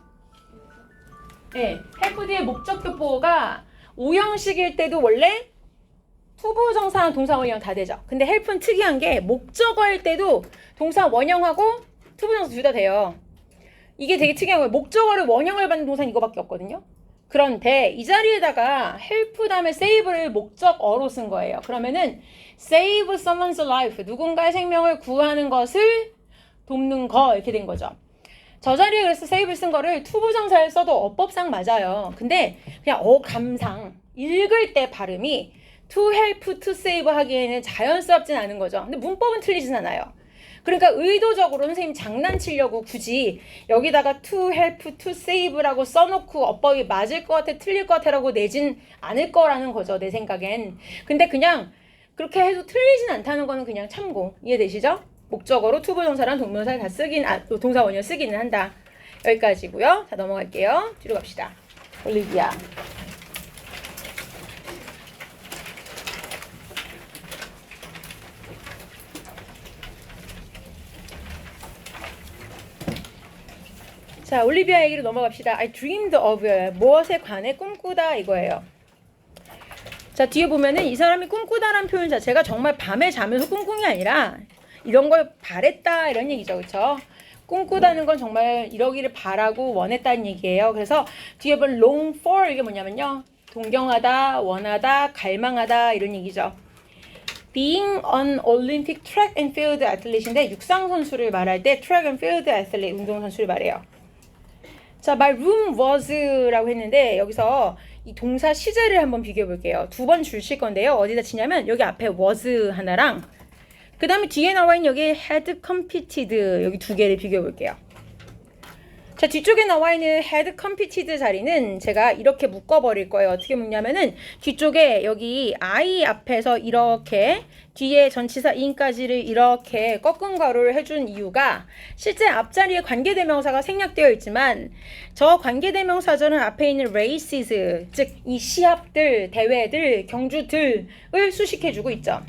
네, help 뒤에 목적격보호가 오형식일 때도 원래 투부정사랑 동사 원형 다 되죠. 근데 help는 특이한 게 목적어일 때도 동사 원형하고 투부정사 둘 다 돼요. 이게 되게 특이한 거예요. 목적어를 원형을 받는 동사는 이거밖에 없거든요. 그런데 이 자리에다가 help 다음에 save를 목적어로 쓴 거예요. 그러면은 save someone's life, 누군가의 생명을 구하는 것을 돕는 거 이렇게 된 거죠. 저 자리에 그래서 save를 쓴 거를 투부정사를 써도 어법상 맞아요. 근데 그냥 어감상 읽을 때 발음이 to help, to save 하기에는 자연스럽진 않은 거죠. 근데 문법은 틀리진 않아요. 그러니까 의도적으로 선생님 장난치려고 굳이 여기다가 to help, to save라고 써놓고 어법이 맞을 것 같아, 틀릴 것 같아라고 내진 않을 거라는 거죠. 내 생각엔. 근데 그냥 그렇게 해도 틀리진 않다는 거는 그냥 참고. 이해되시죠? 목적어로 투부정사랑 동명사를 다 동사 원형 쓰기는 한다. 여기까지고요. 자, 넘어갈게요. 뒤로 갑시다. 올리비아. 자, 올리비아 얘기로 넘어갑시다. I dreamed of 무엇에 관해 꿈꾸다 이거예요. 자, 뒤에 보면은 이 사람이 꿈꾸다라는 표현 자체가 정말 밤에 자면서 꿈꾼 게 아니라 이런 걸 바랬다 이런 얘기죠. 그렇죠? 꿈꾸다는 건 정말 이러기를 바라고 원했다는 얘기예요. 그래서 뒤에 본 long for 이게 뭐냐면요. 동경하다, 원하다, 갈망하다 이런 얘기죠. Being an Olympic track and field athlete인데 육상 선수를 말할 때 track and field athlete 운동 선수를 말해요. 자, my room was라고 했는데 여기서 이 동사 시제를 한번 비교해 볼게요. 두 번 줄 칠 건데요. 어디다 치냐면 여기 앞에 was 하나랑 그 다음에 뒤에 나와 있는 여기 had competed 여기 두 개를 비교해 볼게요. 자, 뒤쪽에 나와 있는 had competed 자리는 제가 이렇게 묶어버릴 거예요. 어떻게 묶냐면은 뒤쪽에 여기 I 앞에서 이렇게 뒤에 전치사 in까지를 이렇게 꺾은 가로를 해준 이유가 실제 앞자리에 관계대명사가 생략되어 있지만 저 관계대명사절은 앞에 있는 races 즉 이 시합들, 대회들, 경주들을 수식해주고 있죠.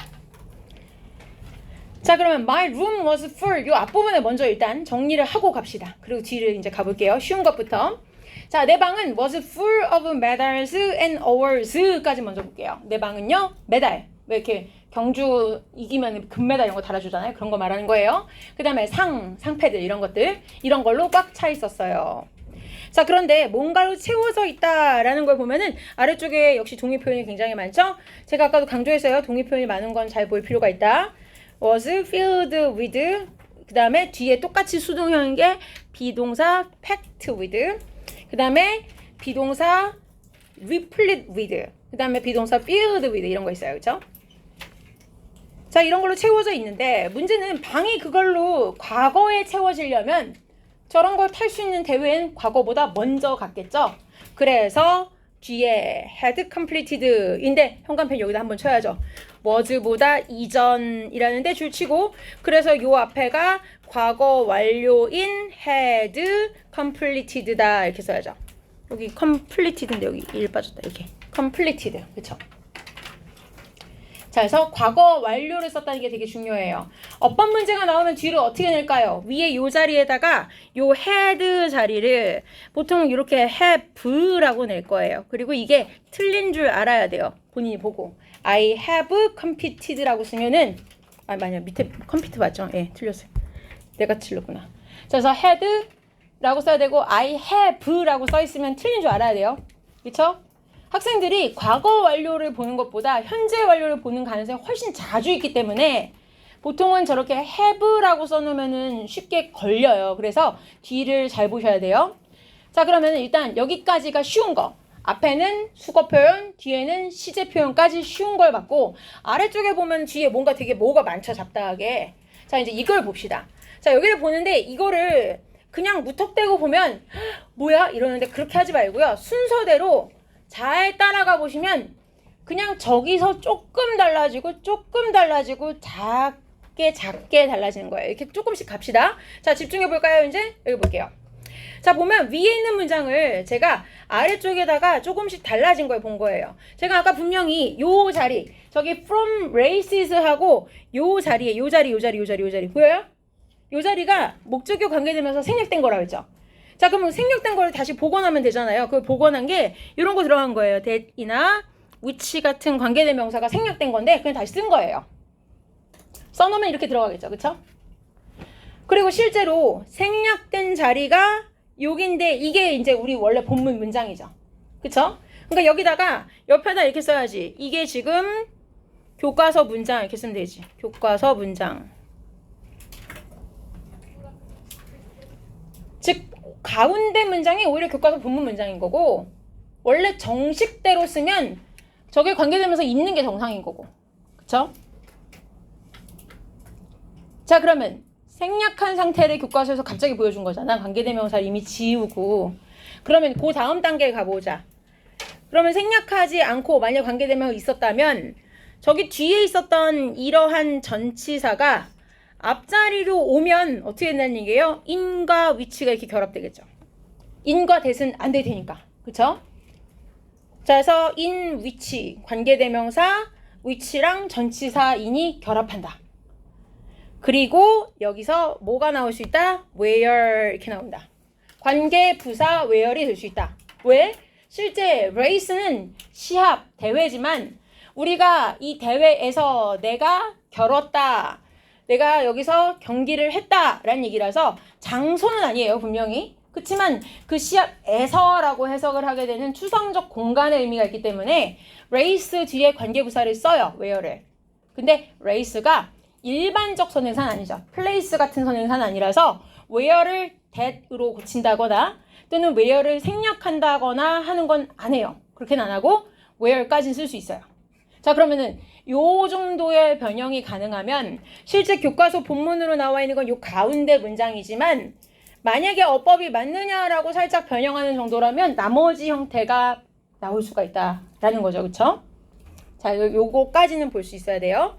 자, 그러면 my room was full 이 앞부분에 먼저 일단 정리를 하고 갑시다. 그리고 뒤를 이제 가볼게요. 쉬운 것부터. 자, 내 방은 was full of medals and awards까지 먼저 볼게요. 내 방은요, 메달. 왜 이렇게 경주 이기면 금메달 이런 거 달아주잖아요. 그런 거 말하는 거예요. 그 다음에 상패들 이런 것들 이런 걸로 꽉 차 있었어요. 자, 그런데 뭔가로 채워져 있다라는 걸 보면은 아래쪽에 역시 동의 표현이 굉장히 많죠. 제가 아까도 강조했어요. 동의 표현이 많은 건 잘 보일 필요가 있다. was filled with 그 다음에 뒤에 똑같이 수동형인 게 비동사 packed with 그 다음에 비동사 replete with 그 다음에 비동사 filled with 이런 거 있어요. 그쵸? 자, 이런 걸로 채워져 있는데 문제는 방이 그걸로 과거에 채워지려면 저런 걸 탈 수 있는 대회는 과거보다 먼저 갔겠죠? 그래서 뒤에 had completed 인데 현관펜 여기다 한번 쳐야죠. was보다 이전이라는데 줄치고 그래서 요 앞에가 과거 완료인 had completed다 이렇게 써야죠. 여기 completed인데 여기 1 빠졌다. 이렇게 completed 그쵸? 자, 그래서 과거 완료를 썼다는 게 되게 중요해요. 어법 문제가 나오면 뒤를 어떻게 낼까요? 위에 요 자리에다가 요 had 자리를 보통 이렇게 have라고 낼 거예요. 그리고 이게 틀린 줄 알아야 돼요. 본인이 보고. I have competed라고 쓰면은 아니요 밑에 compete 맞죠? 예, 틀렸어요. 내가 틀렸구나. 자, 그래서 had라고 써야 되고 I have라고 써 있으면 틀린 줄 알아야 돼요. 그렇죠? 학생들이 과거 완료를 보는 것보다 현재 완료를 보는 가능성이 훨씬 자주 있기 때문에 보통은 저렇게 have라고 써놓으면 쉽게 걸려요. 그래서 뒤를 잘 보셔야 돼요. 자, 그러면 일단 여기까지가 쉬운 거. 앞에는 수거 표현, 뒤에는 시제 표현까지 쉬운 걸 받고 아래쪽에 보면 뒤에 뭔가 되게 뭐가 많죠, 잡다하게. 자, 이제 이걸 봅시다. 자, 여기를 보는데 이거를 그냥 무턱대고 보면 뭐야? 이러는데 그렇게 하지 말고요. 순서대로 잘 따라가 보시면 그냥 저기서 조금 달라지고 작게 달라지는 거예요. 이렇게 조금씩 갑시다. 자, 집중해 볼까요? 이제 여기 볼게요. 자, 보면 위에 있는 문장을 제가 아래쪽에다가 조금씩 달라진 걸 본 거예요. 제가 아까 분명히 요 자리 저기 from races 하고 요 자리에 요 자리 보여요? 요 자리가 목적격 관계되면서 생략된 거라고 했죠. 자, 그러면 생략된 걸 다시 복원하면 되잖아요. 그 복원한 게 이런 거 들어간 거예요. that이나 which 같은 관계대명사가 생략된 건데 그냥 다시 쓴 거예요. 써놓으면 이렇게 들어가겠죠. 그쵸? 그리고 실제로 생략된 자리가 여긴데 이게 이제 우리 원래 본문 문장이죠. 그쵸? 그러니까 여기다가 옆에다 이렇게 써야지. 이게 지금 교과서 문장 이렇게 쓰면 되지. 교과서 문장. 즉 가운데 문장이 오히려 교과서 본문 문장인 거고, 원래 정식대로 쓰면 저게 관계되면서 있는 게 정상인 거고. 그쵸? 자, 그러면 생략한 상태를 교과서에서 갑자기 보여준 거잖아. 관계대명사를 이미 지우고. 그러면 그 다음 단계에 가보자. 그러면 생략하지 않고 만약 관계대명사가 있었다면 저기 뒤에 있었던 이러한 전치사가 앞자리로 오면 어떻게 된다는 얘기예요? in과 which가 이렇게 결합되겠죠. in과 that은 안 돼 되니까. 그쵸? 자, 그래서 in, which, 관계대명사, which랑 전치사 in이 결합한다. 그리고 여기서 뭐가 나올 수 있다? where 이렇게 나온다. 관계, 부사, where이 될 수 있다. 왜? 실제 레이스는 시합, 대회지만 우리가 이 대회에서 내가 겨뤘다. 내가 여기서 경기를 했다라는 얘기라서 장소는 아니에요, 분명히. 그렇지만 그 시합에서라고 해석을 하게 되는 추상적 공간의 의미가 있기 때문에 레이스 뒤에 관계부사를 써요, where를. 근데 레이스가 일반적 선행사는 아니죠. 플레이스 같은 선행사는 아니라서 where를 that으로 고친다거나 또는 where를 생략한다거나 하는 건 안 해요. 그렇게는 안 하고 where까지는 쓸 수 있어요. 자, 그러면은 요 정도의 변형이 가능하면 실제 교과서 본문으로 나와 있는 건 요 가운데 문장이지만 만약에 어법이 맞느냐라고 살짝 변형하는 정도라면 나머지 형태가 나올 수가 있다라는 거죠. 그쵸? 자, 요거까지는 볼 수 있어야 돼요.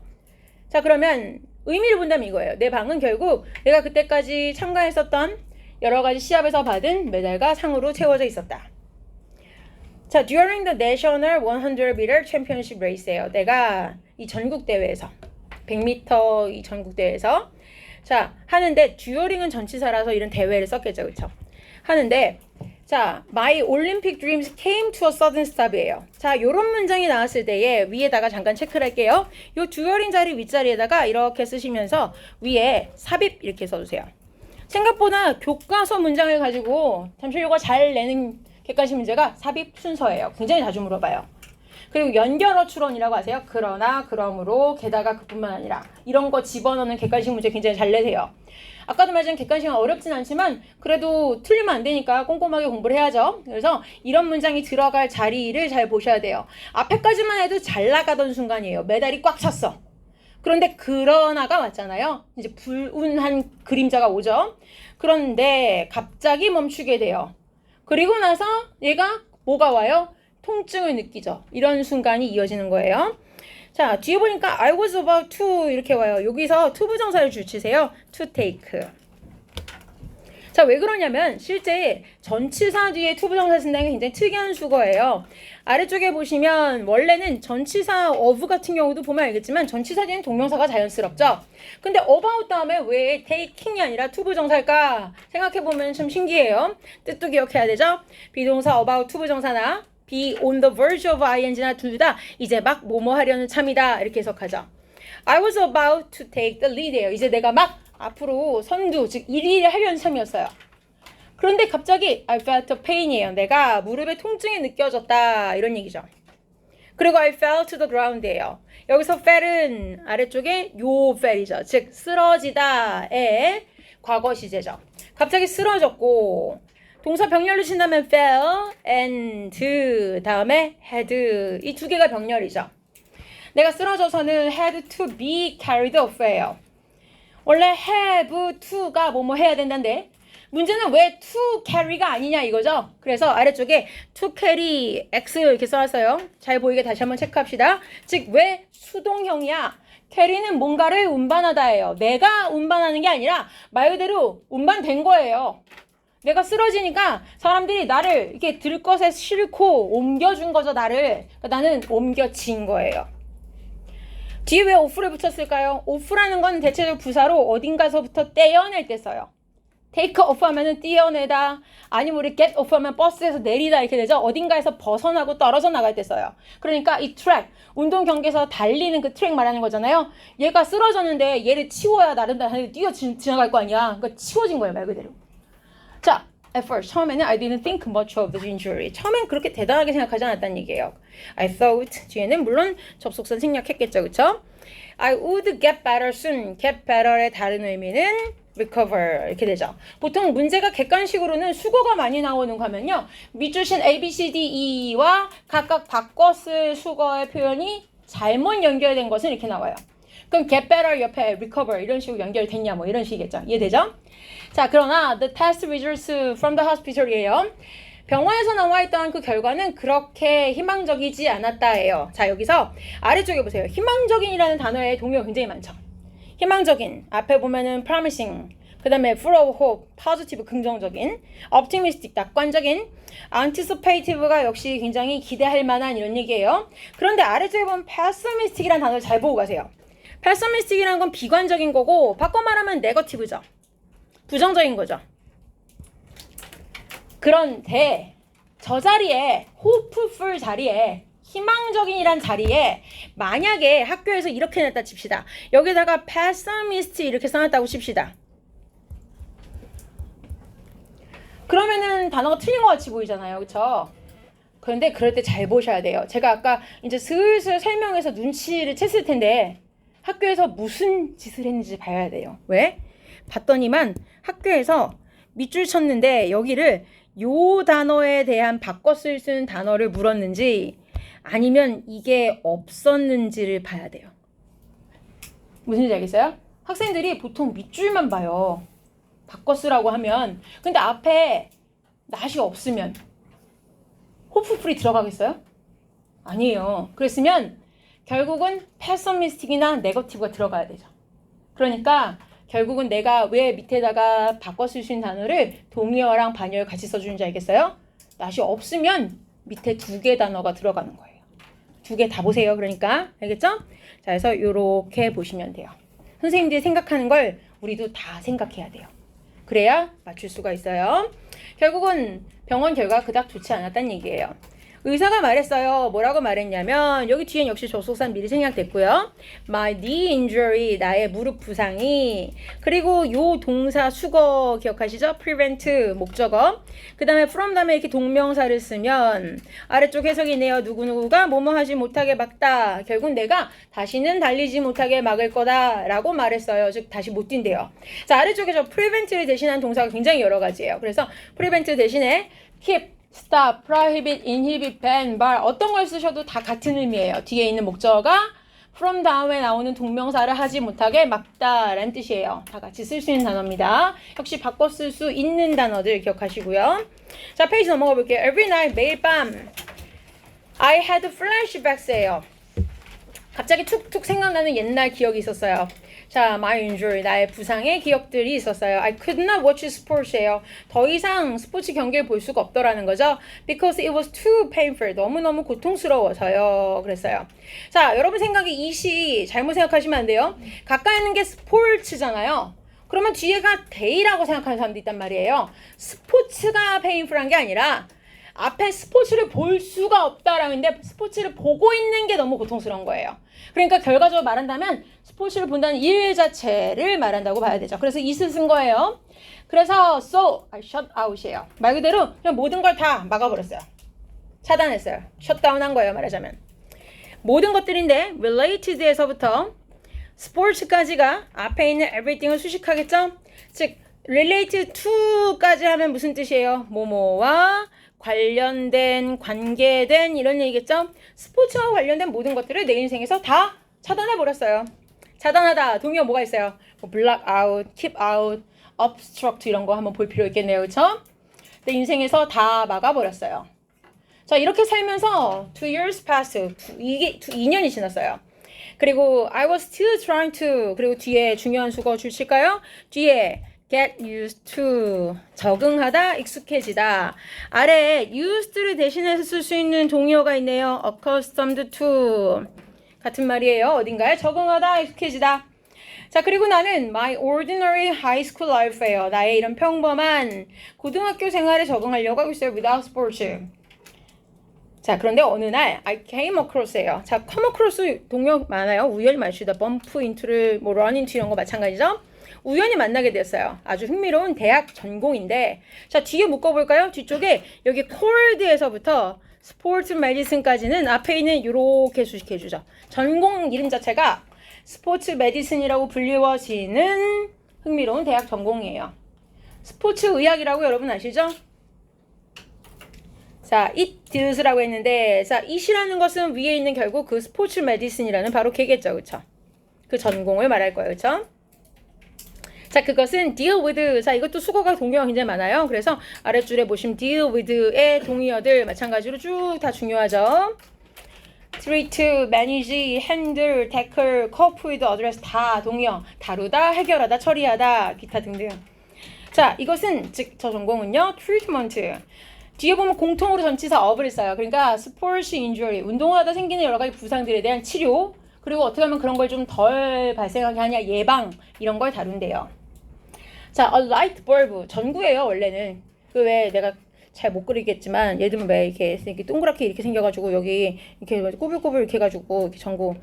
자, 그러면 의미를 본다면 이거예요. 내 방은 결국 내가 그때까지 참가했었던 여러 가지 시합에서 받은 메달과 상으로 채워져 있었다. 자, during the national 100m championship race예요. 내가 이 전국 대회에서 100m 이 전국 대회에서 자, 하는데 during은 전치사라서 이런 대회를 썼겠죠. 그쵸? 하는데 자, my Olympic dreams came to a sudden stop이에요. 자, 요런 문장이 나왔을 때에 위에다가 잠깐 체크를 할게요. 요 during 자리 윗자리에다가 이렇게 쓰시면서 위에 삽입 이렇게 써주세요. 생각보다 교과서 문장을 가지고 잠실교가 잘 내는 객관식 문제가 삽입 순서예요. 굉장히 자주 물어봐요. 그리고 연결어 추론이라고 하세요. 그러나, 그러므로, 게다가 그뿐만 아니라 이런 거 집어넣는 객관식 문제 굉장히 잘 내세요. 아까도 말했지만 객관식은 어렵진 않지만 그래도 틀리면 안 되니까 꼼꼼하게 공부를 해야죠. 그래서 이런 문장이 들어갈 자리를 잘 보셔야 돼요. 앞에까지만 해도 잘 나가던 순간이에요. 메달이 꽉 찼어. 그런데 그러나가 왔잖아요. 이제 불운한 그림자가 오죠. 그런데 갑자기 멈추게 돼요. 그리고 나서 얘가 뭐가 와요? 통증을 느끼죠. 이런 순간이 이어지는 거예요. 자, 뒤에 보니까 I was about to 이렇게 와요. 여기서 to 부정사를 줄치세요. to take. 자, 왜 그러냐면 실제 전치사 뒤에 to 부정사 쓴다는 게 굉장히 특이한 수거예요. 아래쪽에 보시면 원래는 전치사 of 같은 경우도 보면 알겠지만 전치사 뒤에는 동명사가 자연스럽죠. 근데 about 다음에 왜 taking이 아니라 to 부정사일까 생각해보면 참 신기해요. 뜻도 기억해야 되죠. 비동사 about to 부정사나 be on the verge of ing나 둘 다 이제 막 뭐뭐 하려는 참이다 이렇게 해석하죠. I was about to take the lead예요. 이제 내가 막 앞으로 선두 즉 1위를 하려는 참이었어요. 그런데 갑자기 I felt a pain이에요. 내가 무릎에 통증이 느껴졌다 이런 얘기죠. 그리고 I fell to the ground이에요. 여기서 fell은 아래쪽에 요 fell이죠. 즉 쓰러지다의 과거 시제죠. 갑자기 쓰러졌고 동사 병렬로 친다면 fell and 다음에 had 이 두 개가 병렬이죠. 내가 쓰러져서는 had to be carried off예요. 원래 have to가 뭐뭐 해야 된다는데 문제는 왜 to carry가 아니냐 이거죠. 그래서 아래쪽에 to carry x 이렇게 써놨어요. 잘 보이게 다시 한번 체크합시다. 즉 왜 수동형이야? carry는 뭔가를 운반하다예요. 내가 운반하는 게 아니라 말 그대로 운반된 거예요. 내가 쓰러지니까 사람들이 나를 이렇게 들 것에 싣고 옮겨준 거죠. 나를. 그러니까 나는 옮겨진 거예요. 뒤에 왜 off를 붙였을까요? off라는 건 대체적으로 부사로 어딘가서부터 떼어낼 때 써요. take off 하면은 떼어내다, 아니면 우리 get off 하면 버스에서 내리다 이렇게 되죠. 어딘가에서 벗어나고 떨어져 나갈 때 써요. 그러니까 이 트랙, 운동 경기에서 달리는 그 트랙 말하는 거잖아요. 얘가 쓰러졌는데 얘를 치워야 나름 뛰어 지나갈 거 아니야. 그러니까 치워진 거예요, 말 그대로. 자, At first, 처음에는 I didn't think much of the injury. 처음엔 그렇게 대단하게 생각하지 않았다는 얘기예요. I thought, 뒤에는 물론 접속사 생략했겠죠, 그쵸? I would get better soon. get better의 다른 의미는 recover 이렇게 되죠. 보통 문제가 객관식으로는 수거가 많이 나오는 거 하면요. 밑줄신 A, B, C, D, E와 각각 바꿨을 수거의 표현이 잘못 연결된 것은 이렇게 나와요. 그럼 get better 옆에 recover 이런 식으로 연결됐냐 뭐 이런 식이겠죠. 이해되죠? 자, 그러나 the test results from the hospital이에요. 병원에서 나와 있던 그 결과는 그렇게 희망적이지 않았다예요. 자, 여기서 아래쪽에 보세요. 희망적인이라는 단어의 동요가 굉장히 많죠. 희망적인, 앞에 보면은 promising, 그 다음에 full of hope, positive, 긍정적인, optimistic, 낙관적인, anticipative가 역시 굉장히 기대할 만한 이런 얘기예요. 그런데 아래쪽에 보면 pessimistic이라는 단어를 잘 보고 가세요. pessimistic이라는 건 비관적인 거고 바꿔 말하면 negative죠. 부정적인 거죠. 그런데 저 자리에 hopeful 자리에 희망적인이란 자리에 만약에 학교에서 이렇게 냈다 칩시다. 여기다가 pessimist 이렇게 써놨다고 칩시다. 그러면은 단어가 틀린 것 같이 보이잖아요. 그쵸? 그런데 그럴 때 잘 보셔야 돼요. 제가 아까 이제 슬슬 설명해서 눈치를 챘을 텐데 학교에서 무슨 짓을 했는지 봐야 돼요. 왜? 봤더니만 학교에서 밑줄 쳤는데 여기를 요 단어에 대한 바꿔 쓸 수 있는 단어를 물었는지 아니면 이게 없었는지를 봐야 돼요. 무슨 얘기 알겠어요? 학생들이 보통 밑줄만 봐요. 바꿔 쓰라고 하면. 근데 앞에 not이 없으면 hopefully 들어가겠어요? 아니에요. 그랬으면 결국은 pessimistic이나 negative가 들어가야 되죠. 그러니까 결국은 내가 왜 밑에다가 바꿔 쓸 수 있는 단어를 동의어랑 반의어를 같이 써주는지 알겠어요? not이 없으면 밑에 두 개 단어가 들어가는 거예요. 두 개 다 보세요. 그러니까 알겠죠? 자, 그래서 이렇게 보시면 돼요. 선생님들이 생각하는 걸 우리도 다 생각해야 돼요. 그래야 맞출 수가 있어요. 결국은 병원 결과가 그닥 좋지 않았다는 얘기예요. 의사가 말했어요. 뭐라고 말했냐면 여기 뒤엔 역시 접속사 미리 생략됐고요. My knee injury, 나의 무릎 부상이, 그리고 요 동사 수거 기억하시죠? prevent 목적어, 그 다음에 from 다음에 이렇게 동명사를 쓰면 아래쪽 해석이 있네요. 누구누구가 뭐뭐 하지 못하게 막다. 결국 내가 다시는 달리지 못하게 막을 거다 라고 말했어요. 즉 다시 못 뛴대요. 자, 아래쪽에 저 prevent를 대신한 동사가 굉장히 여러 가지예요. 그래서 prevent 대신에 keep, stop, prohibit, inhibit, ban, bar 어떤 걸 쓰셔도 다 같은 의미예요. 뒤에 있는 목적어가 from 다음에 나오는 동명사를 하지 못하게 막다 라는 뜻이에요. 다 같이 쓸 수 있는 단어입니다. 역시 바꿔 쓸 수 있는 단어들 기억하시고요. 자, 페이지 넘어가 볼게요. Every night, 매일 밤 I had flashbacks예요. 갑자기 툭툭 생각나는 옛날 기억이 있었어요. 자, my injury, 나의 부상의 기억들이 있었어요. I could not watch sports예요. 더 이상 스포츠 경기를 볼 수가 없더라는 거죠. Because it was too painful. 너무너무 고통스러워서요. 그랬어요. 자, 여러분 생각에 이 시 잘못 생각하시면 안 돼요. 가까이 있는 게 스포츠잖아요. 그러면 뒤에가 day라고 생각하는 사람도 있단 말이에요. 스포츠가 painful한 게 아니라 앞에 스포츠를 볼 수가 없다라는데 스포츠를 보고 있는 게 너무 고통스러운 거예요. 그러니까 결과적으로 말한다면 스포츠를 본다는 일 자체를 말한다고 봐야 되죠. 그래서 is을 쓴 거예요. 그래서 so, shut out이에요. 말 그대로 그냥 모든 걸 다 막아버렸어요. 차단했어요. 셧다운 한 거예요. 말하자면. 모든 것들인데 related에서부터 sports까지가 앞에 있는 everything을 수식하겠죠. 즉 related to까지 하면 무슨 뜻이에요? 뭐뭐와 관련된, 관계된 이런 얘기겠죠? 스포츠와 관련된 모든 것들을 내 인생에서 다 차단해버렸어요. 차단하다, 동의어 뭐가 있어요? 뭐 block out, keep out, obstruct 이런 거 한번 볼 필요 있겠네요. 그쵸? 내 인생에서 다 막아버렸어요. 자, 이렇게 살면서 2 years passed. 이게 2년이 지났어요. 그리고 I was still trying to, 그리고 뒤에 중요한 수거 줄 칠까요? 뒤에 get used to, 적응하다, 익숙해지다. 아래에 used를 대신해서 쓸 수 있는 동의어가 있네요. accustomed to. 같은 말이에요. 어딘가에 적응하다, 익숙해지다. 자, 그리고 나는 my ordinary high school life예요. 나의 이런 평범한 고등학교 생활에 적응하려고 하고 있어요. without sports. 자, 그런데 어느 날 I came across예요. 자, come across 동력 많아요. 우연히 말치다 bump into를 뭐 run into 이런 거 마찬가지죠. 우연히 만나게 됐어요. 아주 흥미로운 대학 전공인데 자 뒤에 묶어볼까요? 뒤쪽에 여기 콜드에서부터 스포츠 메디슨까지는 앞에 있는 요렇게 수식해주죠. 전공 이름 자체가 스포츠 메디슨이라고 불리워지는 흥미로운 대학 전공이에요. 스포츠 의학이라고 여러분 아시죠? 자, it does라고 했는데 자, it이라는 것은 위에 있는 결국 그 스포츠 메디슨이라는 바로 걔겠죠. 그쵸? 그 전공을 말할 거예요. 그쵸? 자, 그것은 deal with. 자, 이것도 수거가 동의어가 굉장히 많아요. 그래서 아랫줄에 보시면 deal with의 동의어들 마찬가지로 쭉 다 중요하죠. treat, manage, handle, tackle, cope with, address 다 동의어. 다루다, 해결하다, 처리하다, 기타 등등. 자, 이것은 즉 저 전공은요. treatment. 뒤에 보면 공통으로 전치사 of를 써요. 그러니까 sports injury, 운동하다 생기는 여러 가지 부상들에 대한 치료, 그리고 어떻게 하면 그런 걸 좀 덜 발생하게 하냐, 예방, 이런 걸 다룬대요. 자, a light bulb, 전구예요, 원래는. 그 왜 내가 잘 못 그리겠지만, 예를 들면 왜 이렇게 동그랗게 이렇게 생겨가지고, 여기 이렇게 꼬불꼬불 이렇게 해가지고, 이렇게 전구,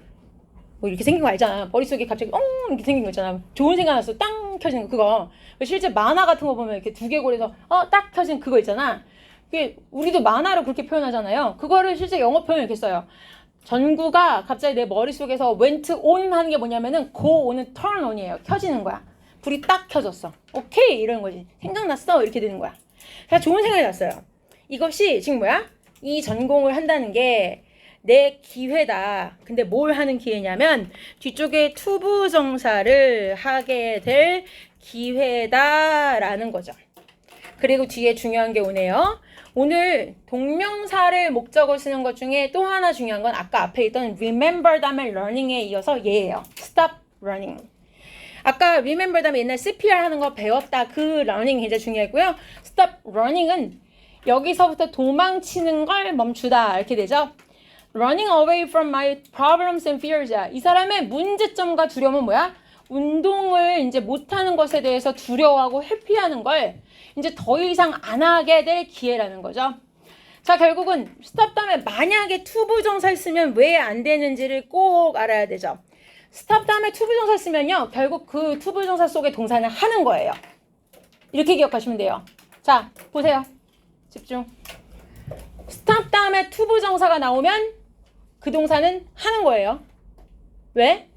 뭐 이렇게 생긴 거 알잖아. 머릿속에 갑자기 이렇게 생긴 거 있잖아. 좋은 생각 났어. 땅 켜진 거, 그거. 실제 만화 같은 거 보면 이렇게 두개골에서, 딱 켜진 그거 있잖아. 우리도 만화로 그렇게 표현하잖아요. 그거를 실제 영어 표현 이렇게 써요. 전구가 갑자기 내 머릿속에서 went on 하는 게 뭐냐면은 go on은 turn on이에요. 켜지는 거야. 불이 딱 켜졌어. 오케이 이런 거지. 생각났어 이렇게 되는 거야. 그래서 좋은 생각이 났어요. 이것이 지금 뭐야? 이 전공을 한다는 게 내 기회다. 근데 뭘 하는 기회냐면 뒤쪽에 투부정사를 하게 될 기회다라는 거죠. 그리고 뒤에 중요한 게 오네요. 오늘 동명사를 목적으로 쓰는 것 중에 또 하나 중요한 건 아까 앞에 있던 remember 다음에 learning에 이어서 얘예요. stop running. 아까 remember 다음에 옛날 CPR 하는 거 배웠다. 그 learning 굉장히 중요했고요. stop running은 여기서부터 도망치는 걸 멈추다 이렇게 되죠. running away from my problems and fears. 이 사람의 문제점과 두려움은 뭐야? 운동을 이제 못하는 것에 대해서 두려워하고 회피하는 걸 이제 더 이상 안 하게 될 기회라는 거죠. 자, 결국은 stop 다음에 만약에 투부정사 쓰면 왜 안 되는지를 꼭 알아야 되죠. stop 다음에 투부정사 쓰면요. 결국 그 투부정사 속의 동사는 하는 거예요. 이렇게 기억하시면 돼요. 자, 보세요. 집중. stop 다음에 투부정사가 나오면 그 동사는 하는 거예요. 왜?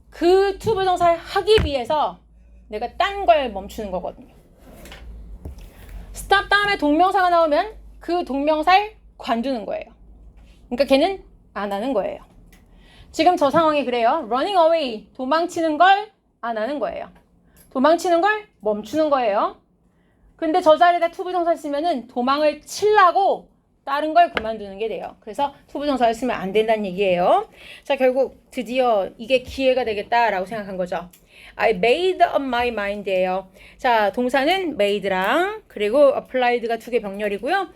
그 투부정사를 하기 위해서 내가 딴 걸 멈추는 거거든요. stop 다음에 동명사가 나오면 그 동명사를 관두는 거예요. 그러니까 걔는 안 하는 거예요. 지금 저 상황이 그래요. running away, 도망치는 걸 안 하는 거예요. 도망치는 걸 멈추는 거예요. 근데 저 자리에다 투부정사 쓰면은 도망을 치려고 다른 걸 그만두는 게 돼요. 그래서 투부정사를 쓰면 안 된다는 얘기예요. 자, 결국 드디어 이게 기회가 되겠다라고 생각한 거죠. I made up my mind예요. 자, 동사는 made랑 그리고 applied가 두 개 병렬이고요.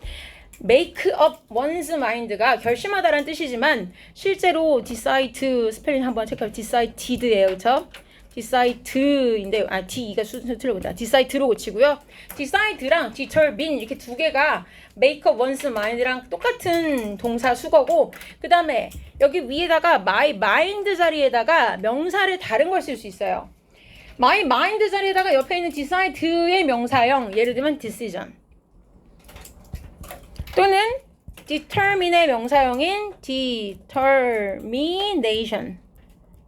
make up one's mind가 결심하다라는 뜻이지만 실제로 decide 스펠링 한번 체크해요. decided예요. 그렇죠? decide인데 D가 순서 틀려보다 decide로 고치고요. decide랑 determine 이렇게 두 개가 make up one's mind랑 똑같은 동사 수거고 그 다음에 여기 위에다가 my mind 자리에다가 명사를 다른 걸 쓸 수 있어요. my mind 자리에다가 옆에 있는 decide의 명사형 예를 들면 decision 또는 determine의 명사형인 determination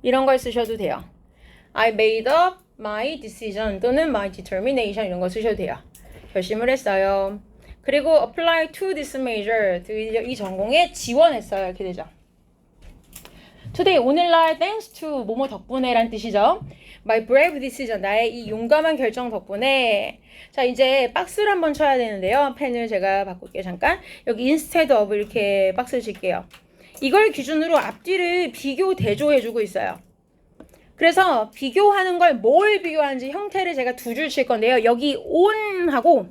이런 걸 쓰셔도 돼요. I made up my decision 또는 my determination 이런 거 쓰셔도 돼요. 결심을 했어요. 그리고 apply to this major 이 전공에 지원했어요. 이렇게 되죠. Today 오늘날 thanks to 뭐뭐 덕분에 란 뜻이죠. My brave decision 나의 이 용감한 결정 덕분에 자 이제 박스를 한번 쳐야 되는데요. 펜을 제가 바꿀게요. 잠깐 여기 instead of 이렇게 박스를 칠게요. 이걸 기준으로 앞뒤를 비교 대조해주고 있어요. 그래서 비교하는 걸 뭘 비교하는지 형태를 제가 두 줄 칠 건데요. 여기 on하고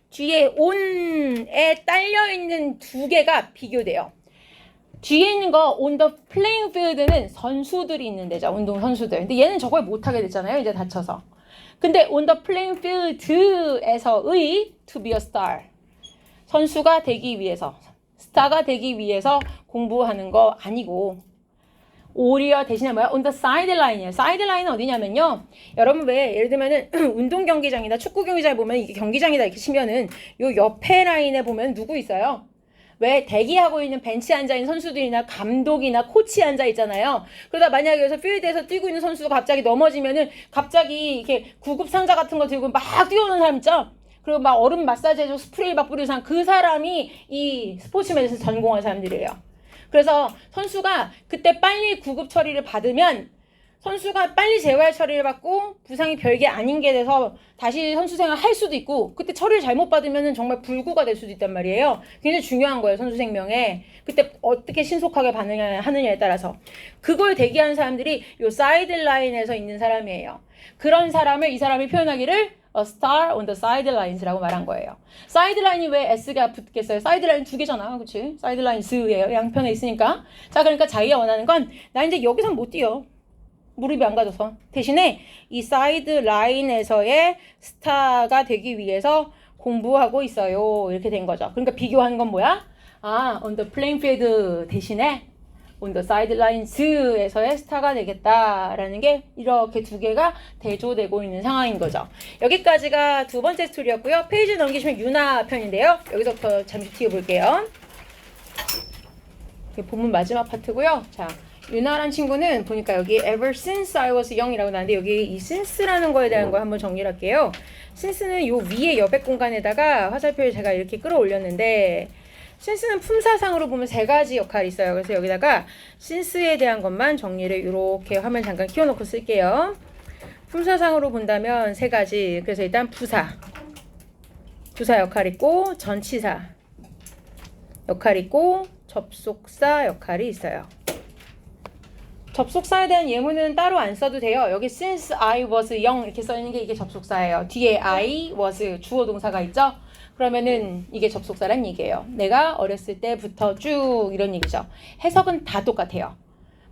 뒤에 on에 딸려있는 두 개가 비교돼요. 뒤에 있는 거 on the playing field는 선수들이 있는 데죠. 운동 선수들. 근데 얘는 저걸 못하게 됐잖아요. 이제 다쳐서. 근데 on the playing field에서의 to be a star. 선수가 되기 위해서, 스타가 되기 위해서 공부하는 거 아니고 오히려 대신에 뭐야? on the sideline이에요. sideline은 어디냐면요. 여러분 왜 예를 들면은 운동 경기장이나 축구 경기장에 보면 이게 경기장이다 이렇게 치면은 요 옆에 라인에 보면 누구 있어요? 왜 대기하고 있는 벤치에 앉아있는 선수들이나 감독이나 코치 앉아 있잖아요. 그러다 만약에 여기서 필드에서 뛰고 있는 선수가 갑자기 넘어지면은 갑자기 이렇게 구급 상자 같은 거 들고 막 뛰어오는 사람 있죠? 그리고 막 얼음 마사지 해주고 스프레이 막 뿌리는 사람, 그 사람이 이 스포츠 메디슨 전공한 사람들이에요. 그래서 선수가 그때 빨리 구급 처리를 받으면 선수가 빨리 재활 처리를 받고 부상이 별게 아닌 게 돼서 다시 선수 생활 할 수도 있고, 그때 처리를 잘못 받으면 정말 불구가 될 수도 있단 말이에요. 굉장히 중요한 거예요, 선수 생명에. 그때 어떻게 신속하게 반응하느냐에 따라서. 그걸 대기하는 사람들이 요 사이드라인에서 있는 사람이에요. 그런 사람을 이 사람이 표현하기를 a star on the sidelines라고 말한 거예요. 사이드라인이 왜 S가 붙겠어요? 사이드라인 두 개잖아, 그치? 사이드라인스예요, 양편에 있으니까. 자, 그러니까 자기가 원하는 건 나 이제 여기선 못 뛰어. 무릎이 안 가져서. 대신에 이 사이드 라인에서의 스타가 되기 위해서 공부하고 있어요. 이렇게 된 거죠. 그러니까 비교하는 건 뭐야? 아, on the playing field 대신에 on the sidelines에서의 스타가 되겠다라는 게 이렇게 두 개가 대조되고 있는 상황인 거죠. 여기까지가 두 번째 스토리였고요. 페이지 넘기시면 유나 편인데요. 여기서부터 잠시 튀어볼게요. 본문 마지막 파트고요. 자, 유나란 친구는 보니까 여기 ever since I was young이라고 나왔는데 여기 이 since라는 거에 대한 거 한번 정리를 할게요. since는 요 위에 여백 공간에다가 화살표를 제가 이렇게 끌어올렸는데 since는 품사상으로 보면 세 가지 역할이 있어요. 그래서 여기다가 since에 대한 것만 정리를 이렇게 화면 잠깐 키워놓고 쓸게요. 품사상으로 본다면 세 가지. 그래서 일단 부사 역할 있고, 전치사 역할 있고, 접속사 역할이 있어요. 접속사에 대한 예문은 따로 안 써도 돼요. 여기 since I was young 이렇게 써있는 게 이게 접속사예요. 뒤에 I was 주어 동사가 있죠. 그러면은 이게 접속사란 얘기예요. 내가 어렸을 때부터 쭉 이런 얘기죠. 해석은 다 똑같아요.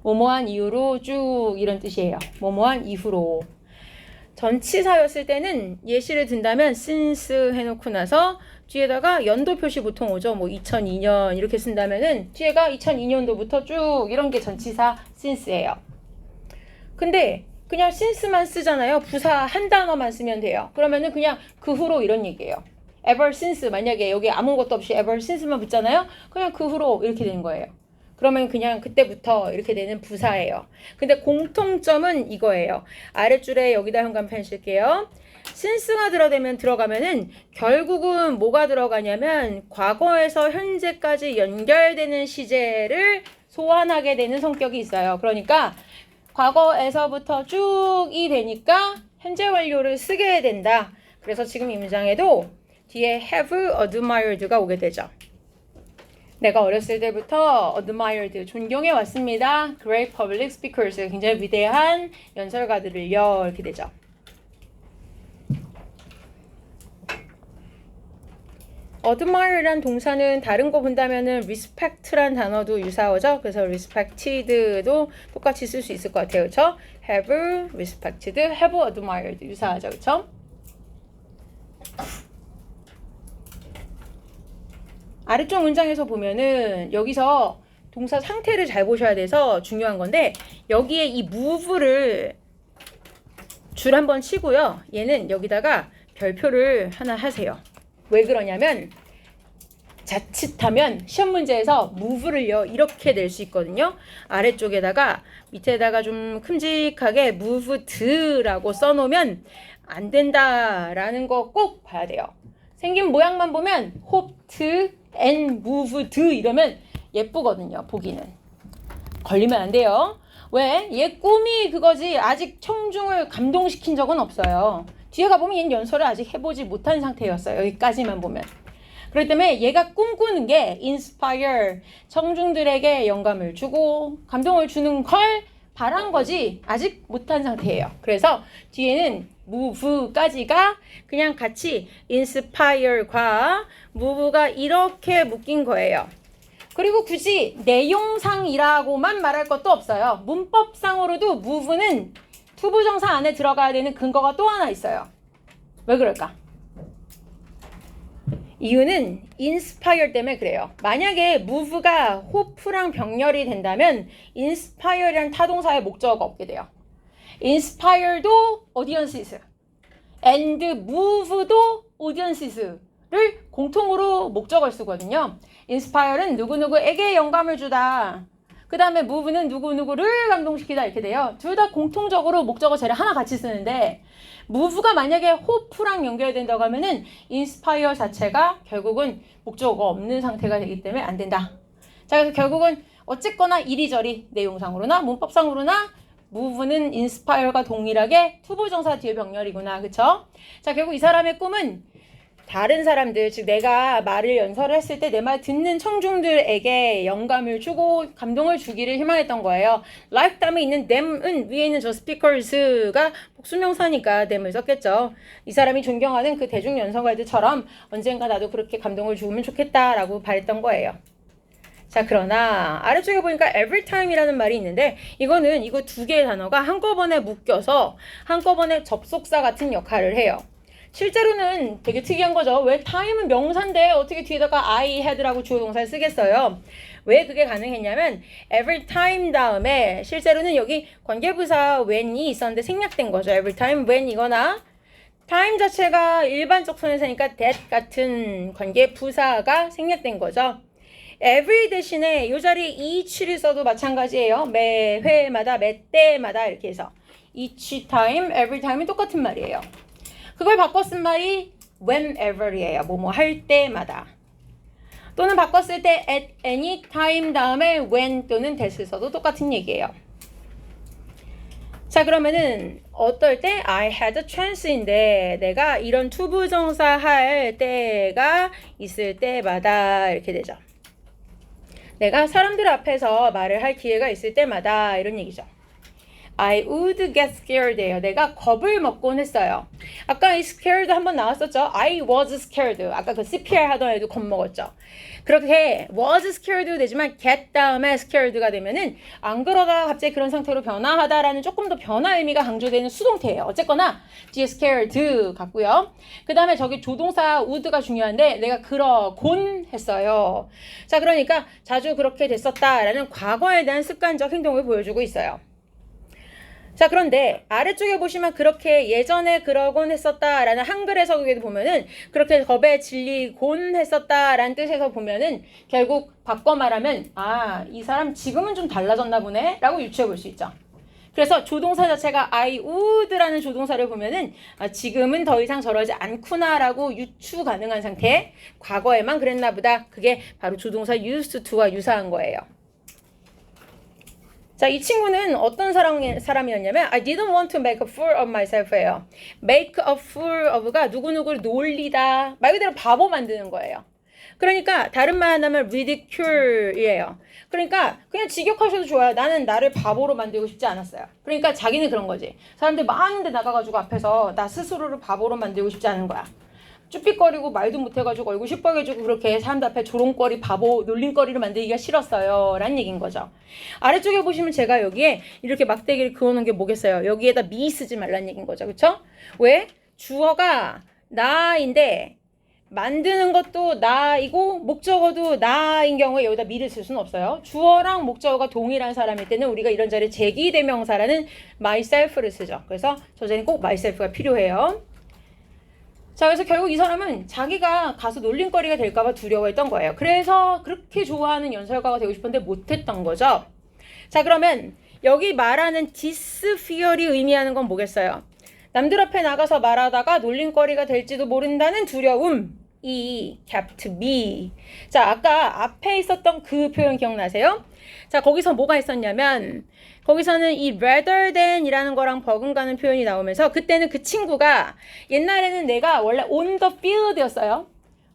뭐뭐한 이후로 쭉 이런 뜻이에요. 뭐뭐한 이후로. 전치사였을 때는 예시를 든다면 since 해놓고 나서 뒤에다가 연도 표시 보통 오죠. 뭐 2002년 이렇게 쓴다면은 뒤에가 2002년도부터 쭉 이런 게 전치사 since예요. 근데 그냥 since만 쓰잖아요. 부사 한 단어만 쓰면 돼요. 그러면은 그냥 그 후로 이런 얘기예요. ever since 만약에 여기 아무것도 없이 ever since만 붙잖아요. 그냥 그 후로 이렇게 되는 거예요. 그러면 그냥 그때부터 이렇게 되는 부사예요. 근데 공통점은 이거예요. 아랫줄에 여기다 현관펜 쓸게요. since가 들어가면은 결국은 뭐가 들어가냐면 과거에서 현재까지 연결되는 시제를 소환하게 되는 성격이 있어요. 그러니까 과거에서부터 쭉이 되니까 현재 완료를 쓰게 된다. 그래서 지금 이 문장에도 뒤에 have admired가 오게 되죠. 내가 어렸을 때부터 admired, 존경해 왔습니다. Great public speakers, 굉장히 위대한 연설가들을요. 이렇게 되죠. admire란 동사는 다른 거 본다면은 respect란 단어도 유사어죠. 그래서 respected도 똑같이 쓸 수 있을 것 같아요. 그렇죠? have respected, have admired 유사하죠. 그렇죠? 아래쪽 문장에서 보면은 여기서 동사 상태를 잘 보셔야 돼서 중요한 건데 여기에 이 move를 줄 한번 치고요. 얘는 여기다가 별표를 하나 하세요. 왜 그러냐면 자칫하면 시험 문제에서 move를요 이렇게 낼 수 있거든요. 아래쪽에다가 밑에다가 좀 큼직하게 moved라고 써놓으면 안 된다라는 거 꼭 봐야 돼요. 생긴 모양만 보면 hoped and moved 이러면 예쁘거든요. 보기는. 걸리면 안 돼요. 왜? 얘 꿈이 그거지 아직 청중을 감동시킨 적은 없어요. 뒤에 가보면 얘는 연설을 아직 해보지 못한 상태였어요. 여기까지만 보면. 그렇기 때문에 얘가 꿈꾸는 게 inspire, 청중들에게 영감을 주고 감동을 주는 걸 바란 거지 아직 못한 상태예요. 그래서 뒤에는 move까지가 그냥 같이 inspire과 move가 이렇게 묶인 거예요. 그리고 굳이 내용상이라고만 말할 것도 없어요. 문법상으로도 move는 투부정사 안에 들어가야 되는 근거가 또 하나 있어요. 왜 그럴까? 이유는 inspire 때문에 그래요. 만약에 move가 hope랑 병렬이 된다면 inspire이란 타동사의 목적어가 없게 돼요. inspire도 audiences and move도 audiences 를 공통으로 목적어를 쓰거든요. inspire는 누구누구에게 영감을 주다. 그 다음에 move는 누구누구를 감동시키다 이렇게 돼요. 둘 다 공통적으로 목적어 재를 하나 같이 쓰는데 move가 만약에 hope랑 연결된다고 하면은 inspire 자체가 결국은 목적어가 없는 상태가 되기 때문에 안 된다. 자, 그래서 결국은 어쨌거나 이리저리 내용상으로나 문법상으로나 move는 inspire가 동일하게 투부정사 뒤에 병렬이구나. 그쵸? 자, 결국 이 사람의 꿈은 다른 사람들, 즉 내가 말을 연설을 했을 때 내 말 듣는 청중들에게 영감을 주고 감동을 주기를 희망했던 거예요. like 다음에 있는 them은 위에 있는 저 speakers가 복수명사니까 them을 썼겠죠. 이 사람이 존경하는 그 대중 연설가들처럼 언젠가 나도 그렇게 감동을 주면 좋겠다라고 바랬던 거예요. 자, 그러나 아래쪽에 보니까 every time이라는 말이 있는데 이거는 이거 두 개의 단어가 한꺼번에 묶여서 한꺼번에 접속사 같은 역할을 해요. 실제로는 되게 특이한 거죠. 왜 time은 명사인데 어떻게 뒤에다가 I had라고 주어 동사를 쓰겠어요? 왜 그게 가능했냐면 every time 다음에 실제로는 여기 관계부사 when이 있었는데 생략된 거죠. every time when이거나 time 자체가 일반적 손해사니까 that 같은 관계부사가 생략된 거죠. every 대신에 이 자리에 each를 써도 마찬가지예요. 매 회마다 매 때마다 이렇게 해서 each time, every time이 똑같은 말이에요. 그걸 바꿔 쓴 말이 whenever이에요. 뭐뭐 할 때마다. 또는 바꿨을 때 at any time 다음에 when 또는 that을 써도 똑같은 얘기예요. 자, 그러면은 어떨 때 I had a chance인데 내가 이런 투부정사 할 때가 있을 때마다 이렇게 되죠. 내가 사람들 앞에서 말을 할 기회가 있을 때마다 이런 얘기죠. I would get scared예요. 내가 겁을 먹곤 했어요. 아까 이 scared 한번 나왔었죠. I was scared. 아까 그 CPR 하던 애도 겁먹었죠. 그렇게 was scared도 되지만 get 다음에 scared가 되면은 안 그러다가 갑자기 그런 상태로 변화하다라는 조금 더 변화 의미가 강조되는 수동태예요. 어쨌거나 뒤에 scared 같고요. 그 다음에 저기 조동사 would가 중요한데 내가 그러곤 했어요. 자, 그러니까 자주 그렇게 됐었다라는 과거에 대한 습관적 행동을 보여주고 있어요. 자, 그런데 아래쪽에 보시면 그렇게 예전에 그러곤 했었다라는 한글 해석에도 보면은 그렇게 겁에 질리곤 했었다라는 뜻에서 보면은 결국 바꿔 말하면 아, 이 사람 지금은 좀 달라졌나 보네 라고 유추해 볼 수 있죠. 그래서 조동사 자체가 I would라는 조동사를 보면은 아, 지금은 더 이상 저러지 않구나 라고 유추 가능한 상태. 과거에만 그랬나 보다. 그게 바로 조동사 used to와 유사한 거예요. 자, 이 친구는 어떤 사람이었냐면 I didn't want to make a fool of myself예요. make a fool of가 누구누구를 놀리다 말 그대로 바보 만드는 거예요. 그러니까 다른 말 하면 ridicule이에요. 그러니까 그냥 직역하셔도 좋아요. 나는 나를 바보로 만들고 싶지 않았어요. 그러니까 자기는 그런 거지. 사람들 많은데 나가가지고 앞에서 나 스스로를 바보로 만들고 싶지 않은 거야. 쭈삣거리고 말도 못해가지고 얼굴 시뻘개지고 그렇게 사람들 앞에 조롱거리 바보 놀림거리를 만들기가 싫었어요 라는 얘기인 거죠. 아래쪽에 보시면 제가 여기에 이렇게 막대기를 그어놓은 게 뭐겠어요. 여기에다 미 쓰지 말라는 얘기인 거죠. 그쵸? 왜? 주어가 나인데 만드는 것도 나이고 목적어도 나인 경우에 여기다 미를 쓸 수는 없어요. 주어랑 목적어가 동일한 사람일 때는 우리가 이런 자리에 제기대명사라는 myself를 쓰죠. 그래서 저 자리는 꼭 myself가 필요해요. 자, 그래서 결국 이 사람은 자기가 가서 놀림거리가 될까봐 두려워했던 거예요. 그래서 그렇게 좋아하는 연설가가 되고 싶었는데 못했던 거죠. 자, 그러면 여기 말하는 this fear이 의미하는 건 뭐겠어요? 남들 앞에 나가서 말하다가 놀림거리가 될지도 모른다는 두려움이 kept me. 자, 아까 앞에 있었던 그 표현 기억나세요? 자, 거기서 뭐가 있었냐면 거기서는 이 rather than 이라는 거랑 버금가는 표현이 나오면서 그때는 그 친구가 옛날에는 내가 원래 on the field 였어요.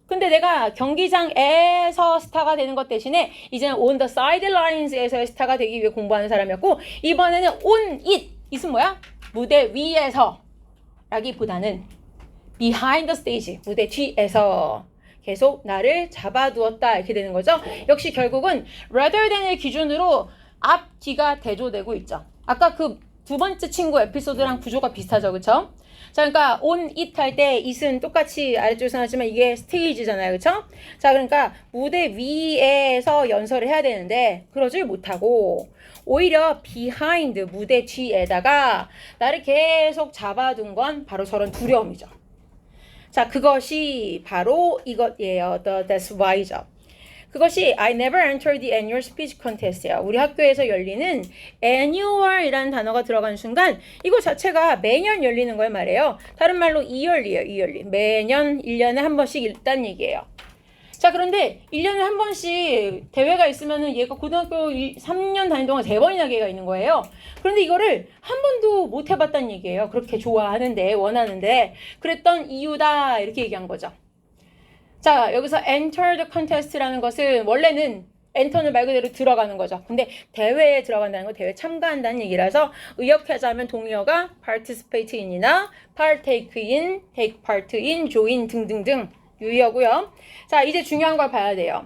근데 내가 경기장에서 스타가 되는 것 대신에 이제는 on the sidelines에서의 스타가 되기 위해 공부하는 사람이었고 이번에는 on it. it은 뭐야? 무대 위에서 라기보다는 behind the stage. 무대 뒤에서 계속 나를 잡아두었다 이렇게 되는 거죠. 역시 결국은 rather than을 기준으로 앞, 뒤가 대조되고 있죠. 아까 그 두 번째 친구 에피소드랑 구조가 비슷하죠, 그쵸? 자, 그러니까 on it 할 때 it은 똑같이 아래쪽에서 나왔지만 이게 스테이지잖아요, 그쵸? 자, 그러니까 무대 위에서 연설을 해야 되는데 그러질 못하고 오히려 behind 무대 뒤에다가 나를 계속 잡아둔 건 바로 저런 두려움이죠. 자, 그것이 바로 이것이에요. That's why죠. 그것이 I never entered the annual speech contest예요. 우리 학교에서 열리는 annual이라는 단어가 들어간 순간 이거 자체가 매년 열리는 걸 말해요. 다른 말로 yearly예요. yearly. 매년 1년에 한 번씩 있다는 얘기예요. 자, 그런데 1년에 한 번씩 대회가 있으면은 얘가 고등학교 3년 다닌 동안 3번이나 기회가 있는 거예요. 그런데 이거를 한 번도 못 해봤다는 얘기예요. 그렇게 좋아하는데, 원하는데, 그랬던 이유다. 이렇게 얘기한 거죠. 자, 여기서 enter the contest라는 것은 원래는 enter는 말 그대로 들어가는 거죠. 근데 대회에 들어간다는 거, 대회 참가한다는 얘기라서 의역하자면 동의어가 participate in이나 partake in, take part in, join 등등등 유의어고요. 자, 이제 중요한 걸 봐야 돼요.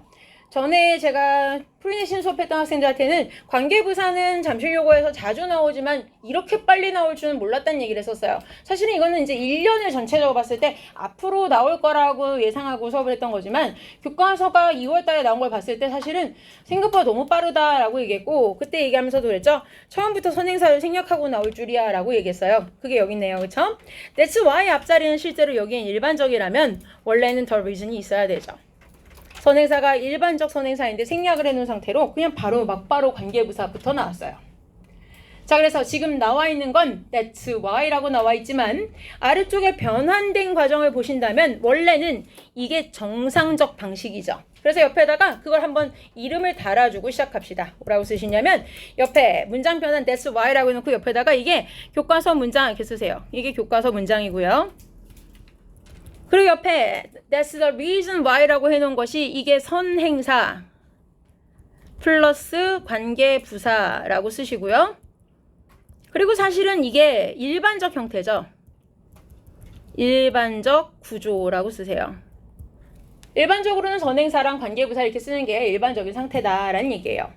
전에 제가 프리내신 수업했던 학생들한테는 관계부사는 잠실요거에서 자주 나오지만 이렇게 빨리 나올 줄은 몰랐다는 얘기를 했었어요. 사실은 이거는 이제 1년을 전체적으로 봤을 때 앞으로 나올 거라고 예상하고 수업을 했던 거지만 교과서가 2월 달에 나온 걸 봤을 때 사실은 생각보다 너무 빠르다라고 얘기했고 그때 얘기하면서도 그랬죠. 처음부터 선행사를 생략하고 나올 줄이야 라고 얘기했어요. 그게 여기 있네요. 그쵸? That's why 앞자리는 실제로 여기엔 일반적이라면 원래는 the reason이 있어야 되죠. 선행사가 일반적 선행사인데 생략을 해놓은 상태로 그냥 바로 막바로 관계부사부터 나왔어요. 자, 그래서 지금 나와 있는 건 that's why라고 나와 있지만 아래쪽에 변환된 과정을 보신다면 원래는 이게 정상적 방식이죠. 그래서 옆에다가 그걸 한번 이름을 달아주고 시작합시다. 뭐라고 쓰시냐면 옆에 문장 변환 that's why라고 해놓고 옆에다가 이게 교과서 문장 이렇게 쓰세요. 이게 교과서 문장이고요. 그리고 옆에 that's the reason why라고 해놓은 것이 이게 선행사 플러스 관계부사라고 쓰시고요. 그리고 사실은 이게 일반적 형태죠. 일반적 구조라고 쓰세요. 일반적으로는 선행사랑 관계부사 이렇게 쓰는 게 일반적인 상태다라는 얘기예요.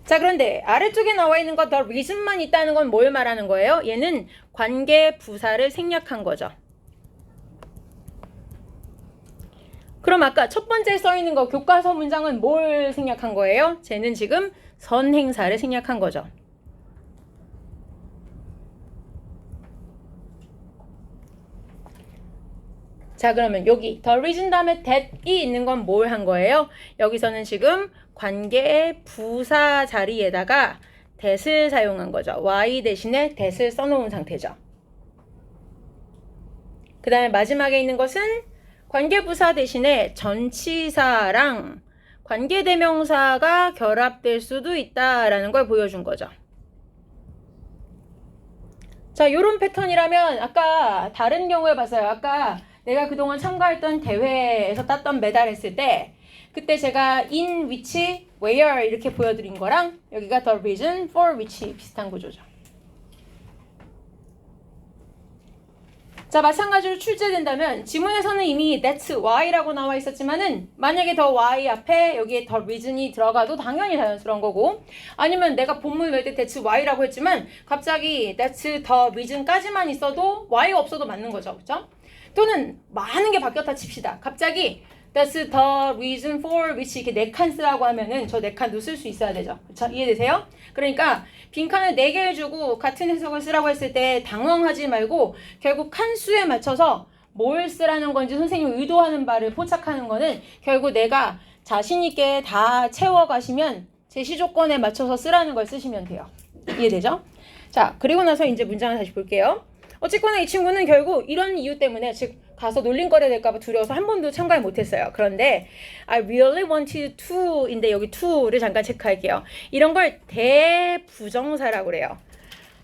자, 그런데 아래쪽에 나와 있는 거 the reason만 있다는 건 뭘 말하는 거예요? 얘는 관계부사를 생략한 거죠. 그럼 아까 첫 번째 써 있는 거 교과서 문장은 뭘 생략한 거예요? 쟤는 지금 선행사를 생략한 거죠. 자, 그러면 여기 the reason 다음에 that이 있는 건 뭘 한 거예요? 여기서는 지금 관계 부사 자리에다가 that을 사용한 거죠. why 대신에 that을 써놓은 상태죠. 그 다음에 마지막에 있는 것은 관계부사 대신에 전치사랑 관계대명사가 결합될 수도 있다라는 걸 보여준 거죠. 자, 요런 패턴이라면 아까 다른 경우에 봤어요. 아까 내가 그동안 참가했던 대회에서 땄던 메달 했을 때 그때 제가 in which, where 이렇게 보여드린 거랑 여기가 the reason for which 비슷한 구조죠. 자, 마찬가지로 출제된다면 지문에서는 이미 that's why라고 나와 있었지만은 만약에 the why 앞에 여기에 the reason이 들어가도 당연히 자연스러운 거고 아니면 내가 본문 외울 때 that's why라고 했지만 갑자기 that's the reason까지만 있어도 why가 없어도 맞는 거죠. 그렇죠? 또는 많은 게 바뀌었다 칩시다. 갑자기 that's the reason for which 이렇게 4칸 쓰라고 하면은 저 4칸도 쓸 수 있어야 되죠. 그쵸? 이해되세요? 그러니까 빈칸을 4개를 주고 같은 해석을 쓰라고 했을 때 당황하지 말고 결국 칸수에 맞춰서 뭘 쓰라는 건지 선생님이 의도하는 바를 포착하는 거는 결국 내가 자신 있게 다 채워가시면 제시 조건에 맞춰서 쓰라는 걸 쓰시면 돼요. 이해되죠? 자, 그리고 나서 이제 문장을 다시 볼게요. 어쨌거나 이 친구는 결국 이런 이유 때문에 즉 가서 놀림거리 될까봐 두려워서 한 번도 참가를 못했어요. 그런데 I really wanted to인데 여기 to를 잠깐 체크할게요. 이런 걸 대부정사라고 그래요.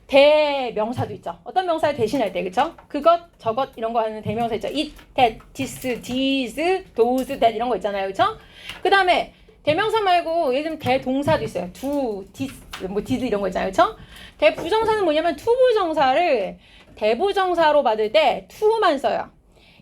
대명사도 있죠. 어떤 명사를 대신할 때, 그쵸? 그것, 저것 이런 거 하는 대명사 있죠. it, that, this, these, those, that 이런 거 있잖아요. 그쵸? 그 다음에 대명사 말고 예를 들면 대동사도 있어요. do, this, 뭐 did 이런 거 있잖아요. 그쵸? 대부정사는 뭐냐면 투부정사를 대부정사로 받을 때 to만 써요.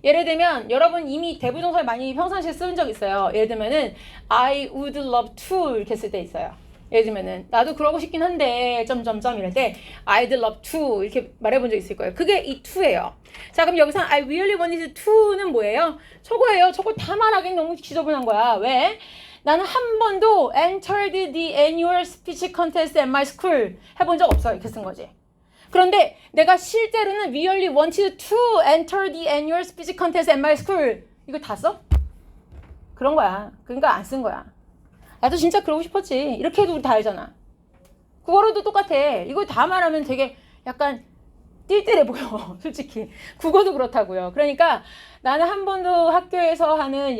예를 들면 여러분 이미 대부정사를 많이 평상시에 쓴 적 있어요. 예를 들면은 I would love to 이렇게 쓸 때 있어요. 예를 들면은 나도 그러고 싶긴 한데 점점점 이럴 때 I'd love to 이렇게 말해본 적 있을 거예요. 그게 이 to예요. 자, 그럼 여기서 I really wanted to는 뭐예요? 저거예요. 저걸 다 말하기는 너무 지저분한 거야. 왜? 나는 한 번도 entered the annual speech contest at my school 해본 적 없어. 이렇게 쓴 거지. 그런데 내가 실제로는 really wanted to enter the annual speech contest at my school 이거 다 써? 그런 거야. 그러니까 안 쓴 거야. 나도 진짜 그러고 싶었지. 이렇게 해도 우리 다 알잖아. 국어로도 똑같아. 이거 다 말하면 되게 약간 띨띨해 보여. 솔직히. 국어도 그렇다고요. 그러니까 나는 한 번도 학교에서 하는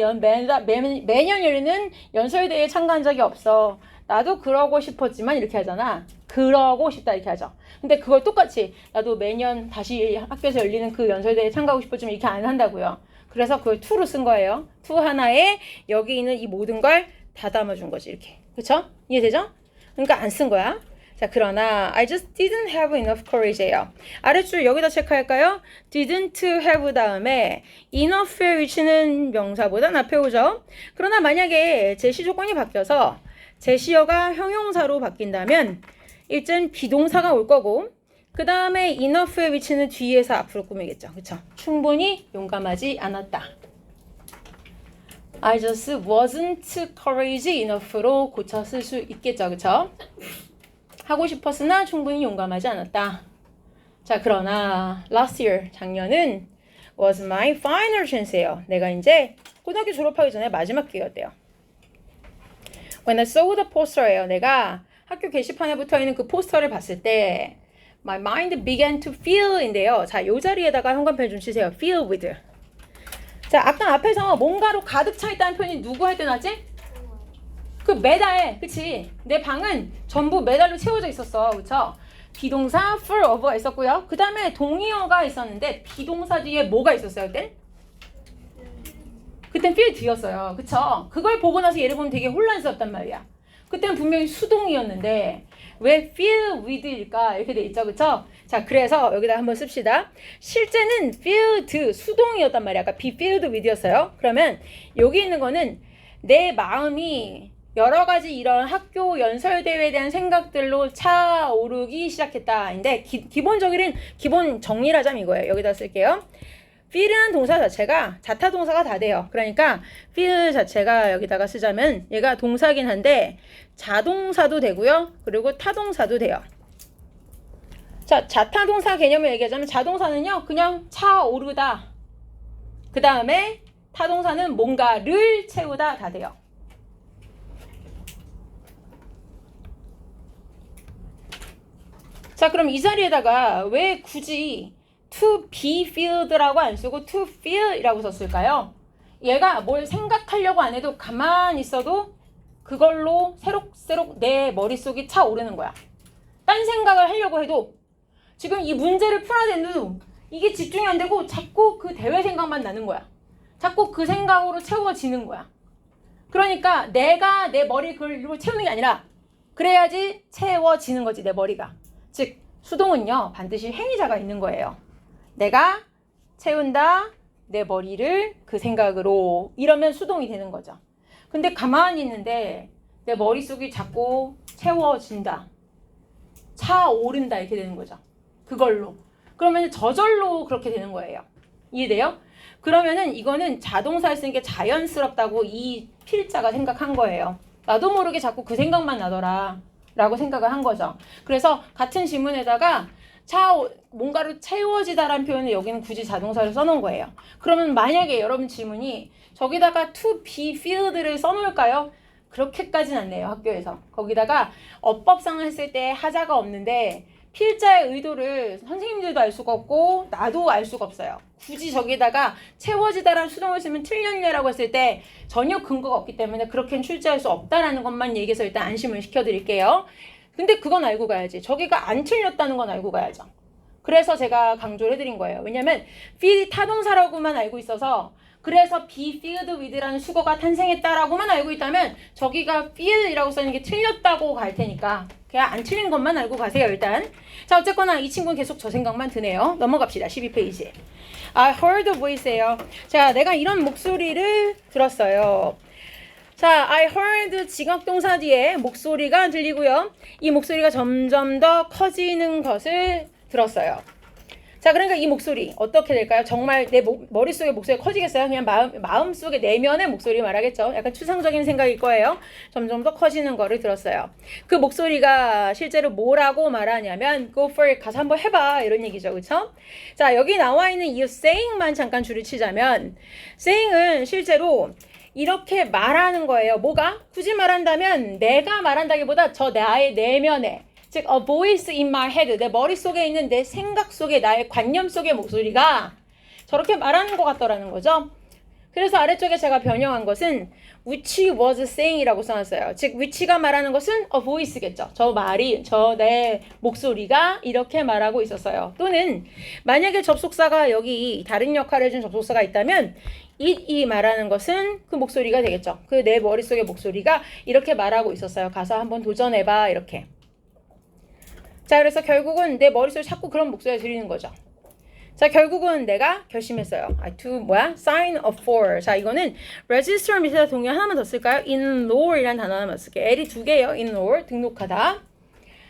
매년 열리는 연설대회에 참가한 적이 없어. 나도 그러고 싶었지만 이렇게 하잖아. 그러고 싶다 이렇게 하죠. 근데 그걸 똑같이 나도 매년 다시 학교에서 열리는 그 연설대회에 참가하고 싶었지만 이렇게 안 한다고요. 그래서 그걸 to로 쓴 거예요. to 하나에 여기 있는 이 모든 걸 다 담아준 거지 이렇게. 그쵸? 이해되죠? 그러니까 안 쓴 거야. 자, 그러나 I just didn't have enough courage예요. 아랫줄 여기다 체크할까요? didn't have 다음에 enough의 위치는 명사보다 앞에 오죠. 그러나 만약에 제시 조건이 바뀌어서 제시어가 형용사로 바뀐다면 일단 비동사가 올 거고 그 다음에 enough의 위치는 뒤에서 앞으로 꾸미겠죠. 그쵸? 충분히 용감하지 않았다. I just wasn't courage enough로 고쳐 쓸 수 있겠죠. 그쵸? 하고 싶었으나 충분히 용감하지 않았다. 자, 그러나 last year, 작년은 was my final chance예요. 내가 이제 고등학교 졸업하기 전에 마지막 기회였대요. When I saw the poster예요. 내가 학교 게시판에 붙어있는 그 포스터를 봤을 때 my mind began to fill인데요. 자, 요 자리에다가 형광펜 좀 치세요. fill with. 자, 아까 앞에서 뭔가로 가득 차 있다는 표현이 누구 할 때 나왔지? 그 메달, 그치? 내 방은 전부 메달로 채워져 있었어, 그쵸? 비동사 full of가 있었고요. 그 다음에 동의어가 있었는데 비동사 뒤에 뭐가 있었어요, 그때? 그땐 field였어요, 그쵸? 그걸 보고 나서 얘를 보면 되게 혼란스럽단 말이야. 그때는 분명히 수동이었는데 왜 fill with일까? 이렇게 돼 있죠, 그쵸? 자, 그래서 여기다 한번 씁시다. 실제는 filled 수동이었단 말이야. 아까 be filled with였어요. 그러면 여기 있는 거는 내 마음이 여러 가지 이런 학교 연설대회에 대한 생각들로 차오르기 시작했다인데 기본적인 기본 정리를 하자면 이거예요. 여기다 쓸게요. feel이라는 동사 자체가 자타 동사가 다 돼요. 그러니까 feel 자체가 여기다가 쓰자면 얘가 동사긴 한데 자동사도 되고요. 그리고 타동사도 돼요. 자, 자타 동사 개념을 얘기하자면 자동사는요. 그냥 차오르다. 그 다음에 타동사는 뭔가를 채우다 다 돼요. 자, 그럼 이 자리에다가 왜 굳이 to be filled라고 안 쓰고 to feel이라고 썼을까요? 얘가 뭘 생각하려고 안 해도 가만히 있어도 그걸로 새록새록 내 머릿속이 차오르는 거야. 딴 생각을 하려고 해도 지금 이 문제를 풀어야 되는데도 이게 집중이 안 되고 자꾸 그 대외 생각만 나는 거야. 자꾸 그 생각으로 채워지는 거야. 그러니까 내가 내 머리 그걸 채우는 게 아니라 그래야지 채워지는 거지, 내 머리가. 즉 수동은요 반드시 행위자가 있는 거예요. 내가 채운다 내 머리를 그 생각으로 이러면 수동이 되는 거죠. 근데 가만히 있는데 내 머릿속이 자꾸 채워진다, 차오른다 이렇게 되는 거죠. 그걸로. 그러면 저절로 그렇게 되는 거예요. 이해돼요? 그러면은 이거는 자동사를 쓰는 게 자연스럽다고 이 필자가 생각한 거예요. 나도 모르게 자꾸 그 생각만 나더라 라고 생각을 한 거죠. 그래서 같은 지문에다가 뭔가로 채워지다라는 표현을 여기는 굳이 자동사를 써놓은 거예요. 그러면 만약에 여러분 질문이 저기다가 to be filled를 써놓을까요? 그렇게까지는 안 돼요, 학교에서. 거기다가 어법상을 했을 때 하자가 없는데 필자의 의도를 선생님들도 알 수가 없고 나도 알 수가 없어요. 굳이 저기다가 채워지다라는 수동을 쓰면 틀렸냐라고 했을 때 전혀 근거가 없기 때문에 그렇게는 출제할 수 없다라는 것만 얘기해서 일단 안심을 시켜드릴게요. 근데 그건 알고 가야지. 저기가 안 틀렸다는 건 알고 가야죠. 그래서 제가 강조를 해드린 거예요. 왜냐면 feed 타동사라고만 알고 있어서 그래서 be filled with라는 수거가 탄생했다라고만 알고 있다면 저기가 fill이라고 써있는 게 틀렸다고 갈 테니까 그냥 안 틀린 것만 알고 가세요, 일단. 자, 어쨌거나 이 친구는 계속 저 생각만 드네요. 넘어갑시다. 12페이지. I heard a voice예요. 자, 내가 이런 목소리를 들었어요. 자, I heard 지각동사 뒤에 목소리가 들리고요. 이 목소리가 점점 더 커지는 것을 들었어요. 자, 그러니까 이 목소리 어떻게 될까요? 정말 내 머릿속에 목소리가 커지겠어요? 그냥 마음속에 내면의 목소리 말하겠죠. 약간 추상적인 생각일 거예요. 점점 더 커지는 거를 들었어요. 그 목소리가 실제로 뭐라고 말하냐면 go for it, 가서 한번 해봐 이런 얘기죠. 그렇죠? 자, 여기 나와 있는 이 saying만 잠깐 줄을 치자면 saying은 실제로 이렇게 말하는 거예요. 뭐가? 굳이 말한다면 내가 말한다기보다 저 나의 내면에 즉 a voice in my head, 내 머릿속에 있는 내 생각 속에 나의 관념 속의 목소리가 저렇게 말하는 것 같더라는 거죠. 그래서 아래쪽에 제가 변형한 것은 which was saying 이라고 써놨어요. 즉 which가 말하는 것은 a voice겠죠. 저 말이, 저 내 목소리가 이렇게 말하고 있었어요. 또는 만약에 접속사가 여기 다른 역할을 해준 접속사가 있다면 이 말하는 것은 그 목소리가 되겠죠. 그 내 머릿속의 목소리가 이렇게 말하고 있었어요. 가서 한번 도전해봐 이렇게. 자, 그래서 결국은 내 머릿속에 자꾸 그런 목소리가 들리는 거죠. 자, 결국은 내가 결심했어요. sign up for. 자, 이거는 register 밑에다 동의 하나만 더 쓸까요? enroll이라는 단어 하나만 쓸게요. L이 2개예요. enroll, 등록하다.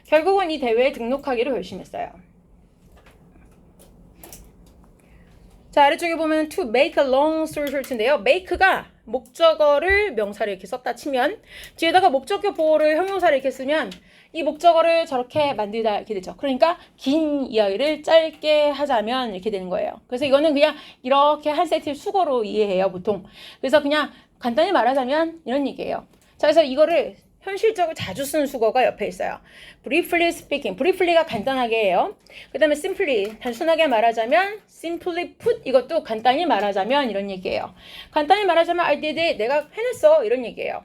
결국은 이 대회에 등록하기로 결심했어요. 자, 아래쪽에 보면 to make a long story short인데요. make가 목적어를 명사를 이렇게 썼다 치면 뒤에다가 목적격 보호를 형용사를 이렇게 쓰면 이 목적어를 저렇게 만들다 이렇게 되죠. 그러니까 긴 이야기를 짧게 하자면 이렇게 되는 거예요. 그래서 이거는 그냥 이렇게 한 세트의 수거로 이해해요, 보통. 그래서 그냥 간단히 말하자면 이런 얘기예요. 자, 그래서 이거를 현실적으로 자주 쓰는 수거가 옆에 있어요. briefly speaking, briefly가 간단하게 해요. 그 다음에 simply, 단순하게 말하자면 simply put, 이것도 간단히 말하자면 이런 얘기예요. 간단히 말하자면 I did it, 내가 해냈어 이런 얘기예요.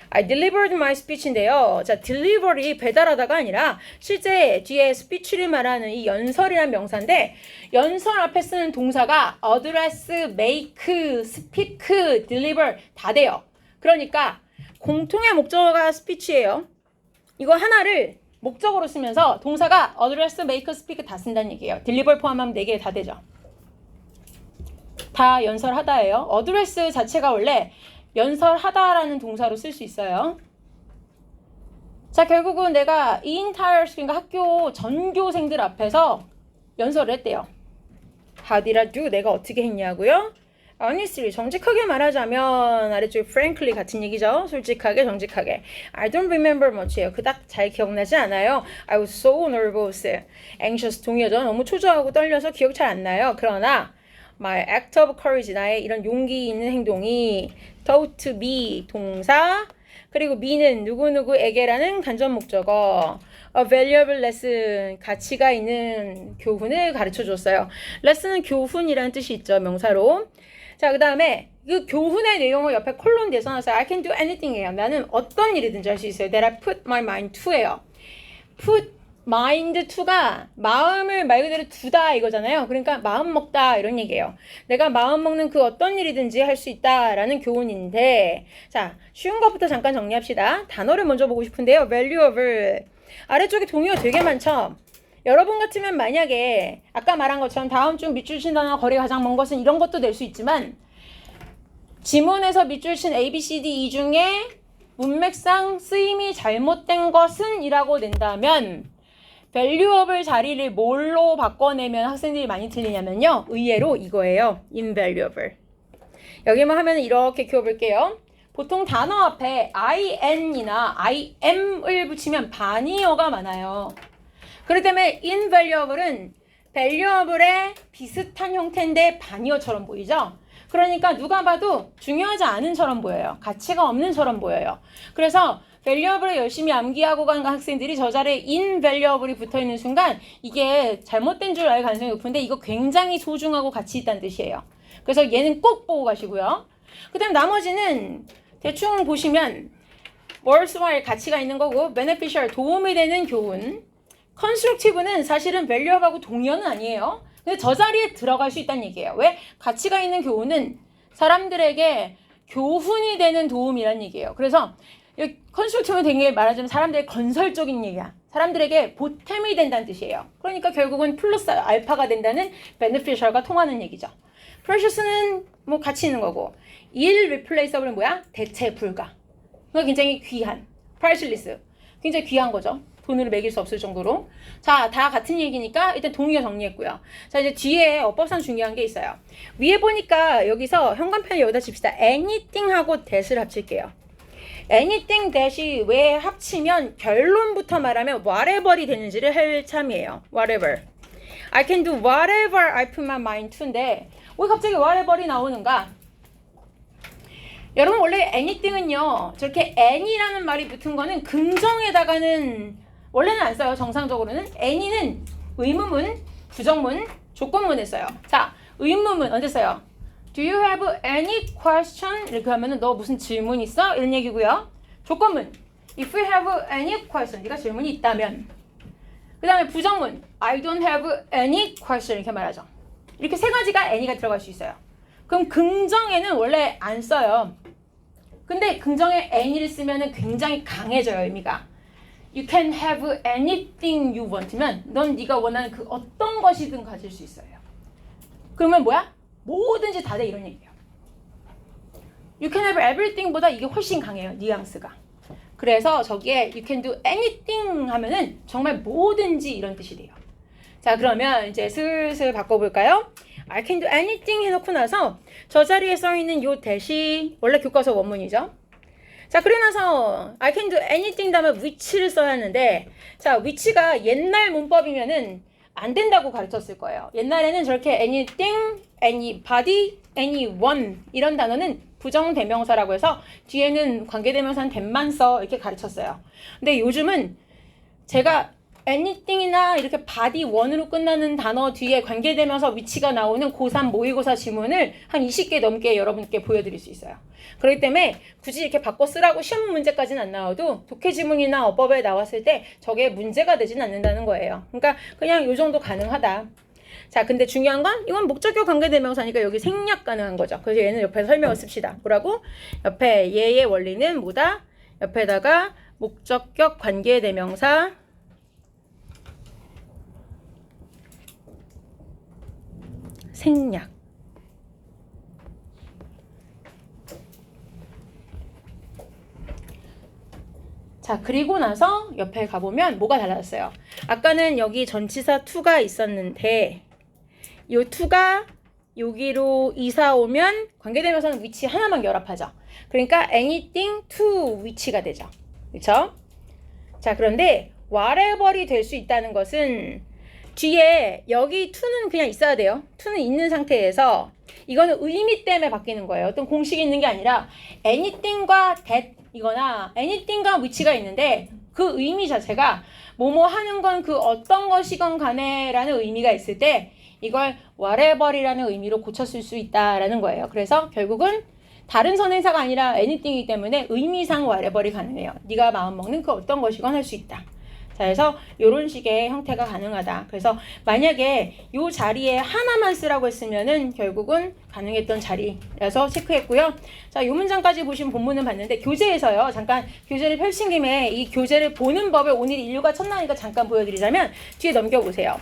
I delivered my speech인데요. 자, delivery 배달하다가 아니라 실제 뒤에 speech를 말하는 이 연설이라는 명사인데 연설 앞에 쓰는 동사가 address, make, speak, deliver 다 돼요. 그러니까 공통의 목적어가 speech예요. 이거 하나를 목적어로 쓰면서 동사가 address, make, speak 다 쓴다는 얘기예요. deliver 포함하면 4개 다 되죠. 다 연설하다예요. address 자체가 원래 연설하다라는 동사로 쓸 수 있어요. 자, 결국은 내가 이 entire 그러니까 학교 전교생들 앞에서 연설을 했대요. How did I do? 내가 어떻게 했냐고요? honestly, 정직하게 말하자면 아래쪽에 frankly 같은 얘기죠. 솔직하게, 정직하게. I don't remember much예요. 그닥 잘 기억나지 않아요. I was so nervous. anxious 동의어죠. 너무 초조하고 떨려서 기억 잘 안 나요. 그러나 my act of courage, 나의 이런 용기 있는 행동이 thought to be 동사, 그리고 me는 누구누구에게라는 간접 목적어, a valuable lesson, 가치가 있는 교훈을 가르쳐 줬어요. lesson은 교훈이라는 뜻이 있죠, 명사로. 자, 그 다음에 그 교훈의 내용을 옆에 콜론 뒤에 써놨어요. I can do anything이에요. 나는 어떤 일이든지 할 수 있어요. That I put my mind to예요. put mind to가 마음을 말 그대로 두다 이거잖아요. 그러니까 마음 먹다 이런 얘기예요. 내가 마음 먹는 그 어떤 일이든지 할 수 있다라는 교훈인데, 자, 쉬운 것부터 잠깐 정리합시다. 단어를 먼저 보고 싶은데요. valuable. 아래쪽에 동의어 되게 많죠. 여러분 같으면 만약에 아까 말한 것처럼 다음 중 밑줄 친 단어 거리가 가장 먼 것은 이런 것도 될 수 있지만 지문에서 밑줄 친 A, B, C, D 이 중에 문맥상 쓰임이 잘못된 것은 이라고 낸다면 valuable 자리를 뭘로 바꿔내면 학생들이 많이 틀리냐면요. 의외로 이거예요. invaluable. 여기만 하면 이렇게 키워볼게요. 보통 단어 앞에 in이나 im을 붙이면 반의어가 많아요. 그렇기 때문에 invaluable은 valuable의 비슷한 형태인데 반의어처럼 보이죠? 그러니까 누가 봐도 중요하지 않은처럼 보여요. 가치가 없는처럼 보여요. 그래서 valuable을 열심히 암기하고 간 학생들이 저 자리에 invaluable이 붙어있는 순간 이게 잘못된 줄 알 가능성이 높은데 이거 굉장히 소중하고 가치 있다는 뜻이에요. 그래서 얘는 꼭 보고 가시고요. 그 다음 나머지는 대충 보시면 worthwhile 가치가 있는 거고 beneficial 도움이 되는 교훈, constructive는 사실은 valuable하고 동의어는 아니에요. 근데 저 자리에 들어갈 수 있다는 얘기예요. 왜? 가치가 있는 교훈은 사람들에게 교훈이 되는 도움이라는 얘기예요. 그래서 constructive는 되게 말하자면 사람들의 건설적인 얘기야. 사람들에게 보탬이 된다는 뜻이에요. 그러니까 결국은 플러스 알파가 된다는 beneficial과 통하는 얘기죠. precious는 뭐 가치 있는 거고 irreplaceable은 뭐야? 대체 불가. 그러니까 굉장히 귀한, priceless. 굉장히 귀한 거죠. 돈으로 매길 수 없을 정도로. 자, 다 같은 얘기니까 일단 동의어 정리했고요. 자, 이제 뒤에 어법상 중요한 게 있어요. 위에 보니까 여기서 현관편을 여기다 칩시다. anything 하고 that을 합칠게요. anything that이 왜 합치면 결론부터 말하면 whatever이 되는지를 할 참이에요. whatever. I can do whatever I put my mind to인데 왜 갑자기 whatever이 나오는가? 여러분 원래 anything은요. 저렇게 any라는 말이 붙은 거는 긍정에다가는 원래는 안 써요. 정상적으로는. any는 의문문, 부정문, 조건문에 써요. 자, 의문문 언제 써요? Do you have any question? 이렇게 하면은 너 무슨 질문 있어? 이런 얘기고요. 조건문. If you have any question. 네가 질문이 있다면. 그 다음에 부정문. I don't have any question. 이렇게 말하죠. 이렇게 세 가지가 any가 들어갈 수 있어요. 그럼 긍정에는 원래 안 써요. 근데 긍정에 any를 쓰면은 굉장히 강해져요, 의미가. You can have anything you want면 넌 네가 원하는 그 어떤 것이든 가질 수 있어요. 그러면 뭐야? 뭐든지 다 돼 이런 얘기예요. You can have everything보다 이게 훨씬 강해요. 뉘앙스가. 그래서 저기에 you can do anything 하면은 정말 뭐든지 이런 뜻이 돼요. 자, 그러면 이제 슬슬 바꿔볼까요? I can do anything 해놓고 나서 저 자리에 써있는 요 대시 원래 교과서 원문이죠. 자, 그래 나서 I can do anything 다음에 which를 써야 하는데 자, which가 옛날 문법이면은 안 된다고 가르쳤을 거예요. 옛날에는 저렇게 anything, anybody, anyone 이런 단어는 부정대명사라고 해서 뒤에는 관계대명사는 that만 써 이렇게 가르쳤어요. 근데 요즘은 제가 anything이나 이렇게 body one으로 끝나는 단어 뒤에 관계대명사 위치가 나오는 고3 모의고사 지문을 한 20개 넘게 여러분께 보여드릴 수 있어요. 그렇기 때문에 굳이 이렇게 바꿔 쓰라고 시험 문제까지는 안 나와도 독해 지문이나 어법에 나왔을 때 저게 문제가 되진 않는다는 거예요. 그러니까 그냥 요 정도 가능하다. 자, 근데 중요한 건 이건 목적격 관계대명사니까 여기 생략 가능한 거죠. 그래서 얘는 옆에 설명을 씁시다. 뭐라고? 옆에 얘의 원리는 뭐다? 옆에다가 목적격 관계대명사 생략. 자, 그리고 나서 옆에 가보면 뭐가 달라졌어요? 아까는 여기 전치사 to가 있었는데 요 to가 여기로 이사 오면 관계대명사는 위치 하나만 결합하죠. 그러니까 anything to 위치가 되죠. 그렇죠? 자, 그런데 whatever이 될 수 있다는 것은 뒤에 여기 to는 그냥 있어야 돼요. to는 있는 상태에서 이거는 의미 때문에 바뀌는 거예요. 어떤 공식이 있는 게 아니라 anything과 that 이거나 anything과 which가 있는데 그 의미 자체가 뭐뭐 하는 건 그 어떤 것이건 간에 라는 의미가 있을 때 이걸 whatever이라는 의미로 고쳤을 수 있다라는 거예요. 그래서 결국은 다른 선행사가 아니라 anything이기 때문에 의미상 whatever이 가능해요. 네가 마음먹는 그 어떤 것이건 할 수 있다. 자, 그래서 이런 식의 형태가 가능하다. 그래서 만약에 이 자리에 하나만 쓰라고 했으면은 결국은 가능했던 자리라서 체크했고요. 자, 이 문장까지 보시면 본문은 봤는데 교재에서요. 잠깐 교재를 펼친 김에 이 교재를 보는 법에 오늘 인류가 첫날이니까 잠깐 보여드리자면 뒤에 넘겨보세요.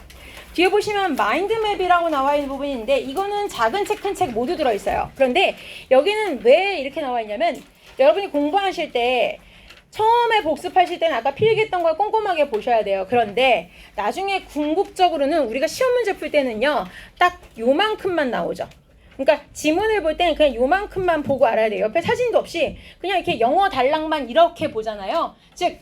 뒤에 보시면 마인드맵이라고 나와 있는 부분인데 이거는 작은 책, 큰 책 모두 들어있어요. 그런데 여기는 왜 이렇게 나와 있냐면 여러분이 공부하실 때 처음에 복습하실 때는 아까 필기했던 걸 꼼꼼하게 보셔야 돼요. 그런데 나중에 궁극적으로는 우리가 시험 문제 풀 때는요. 딱 요만큼만 나오죠. 그러니까 지문을 볼 때는 그냥 요만큼만 보고 알아야 돼요. 옆에 사진도 없이 그냥 이렇게 영어 단락만 이렇게 보잖아요. 즉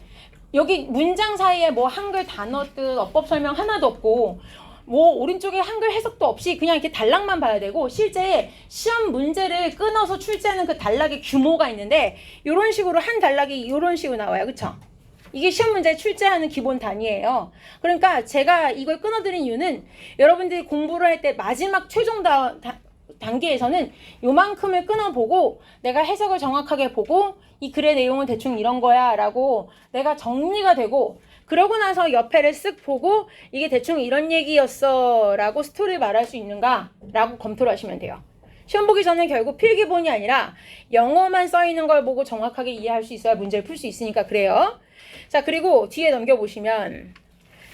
여기 문장 사이에 뭐 한글 단어 뜻, 어법 설명 하나도 없고 뭐 오른쪽에 한글 해석도 없이 그냥 이렇게 단락만 봐야 되고 실제 시험 문제를 끊어서 출제하는 그 단락의 규모가 있는데 이런 식으로 한 단락이 이런 식으로 나와요. 그쵸? 이게 시험 문제 출제하는 기본 단위예요. 그러니까 제가 이걸 끊어드린 이유는 여러분들이 공부를 할 때 마지막 최종 단계에서는 요만큼을 끊어보고 내가 해석을 정확하게 보고 이 글의 내용은 대충 이런 거야 라고 내가 정리가 되고 그러고 나서 옆에를 쓱 보고 이게 대충 이런 얘기였어 라고 스토리를 말할 수 있는가 라고 검토를 하시면 돼요. 시험 보기 전에 결국 필기본이 아니라 영어만 써있는 걸 보고 정확하게 이해할 수 있어야 문제를 풀 수 있으니까 그래요. 자, 그리고 뒤에 넘겨보시면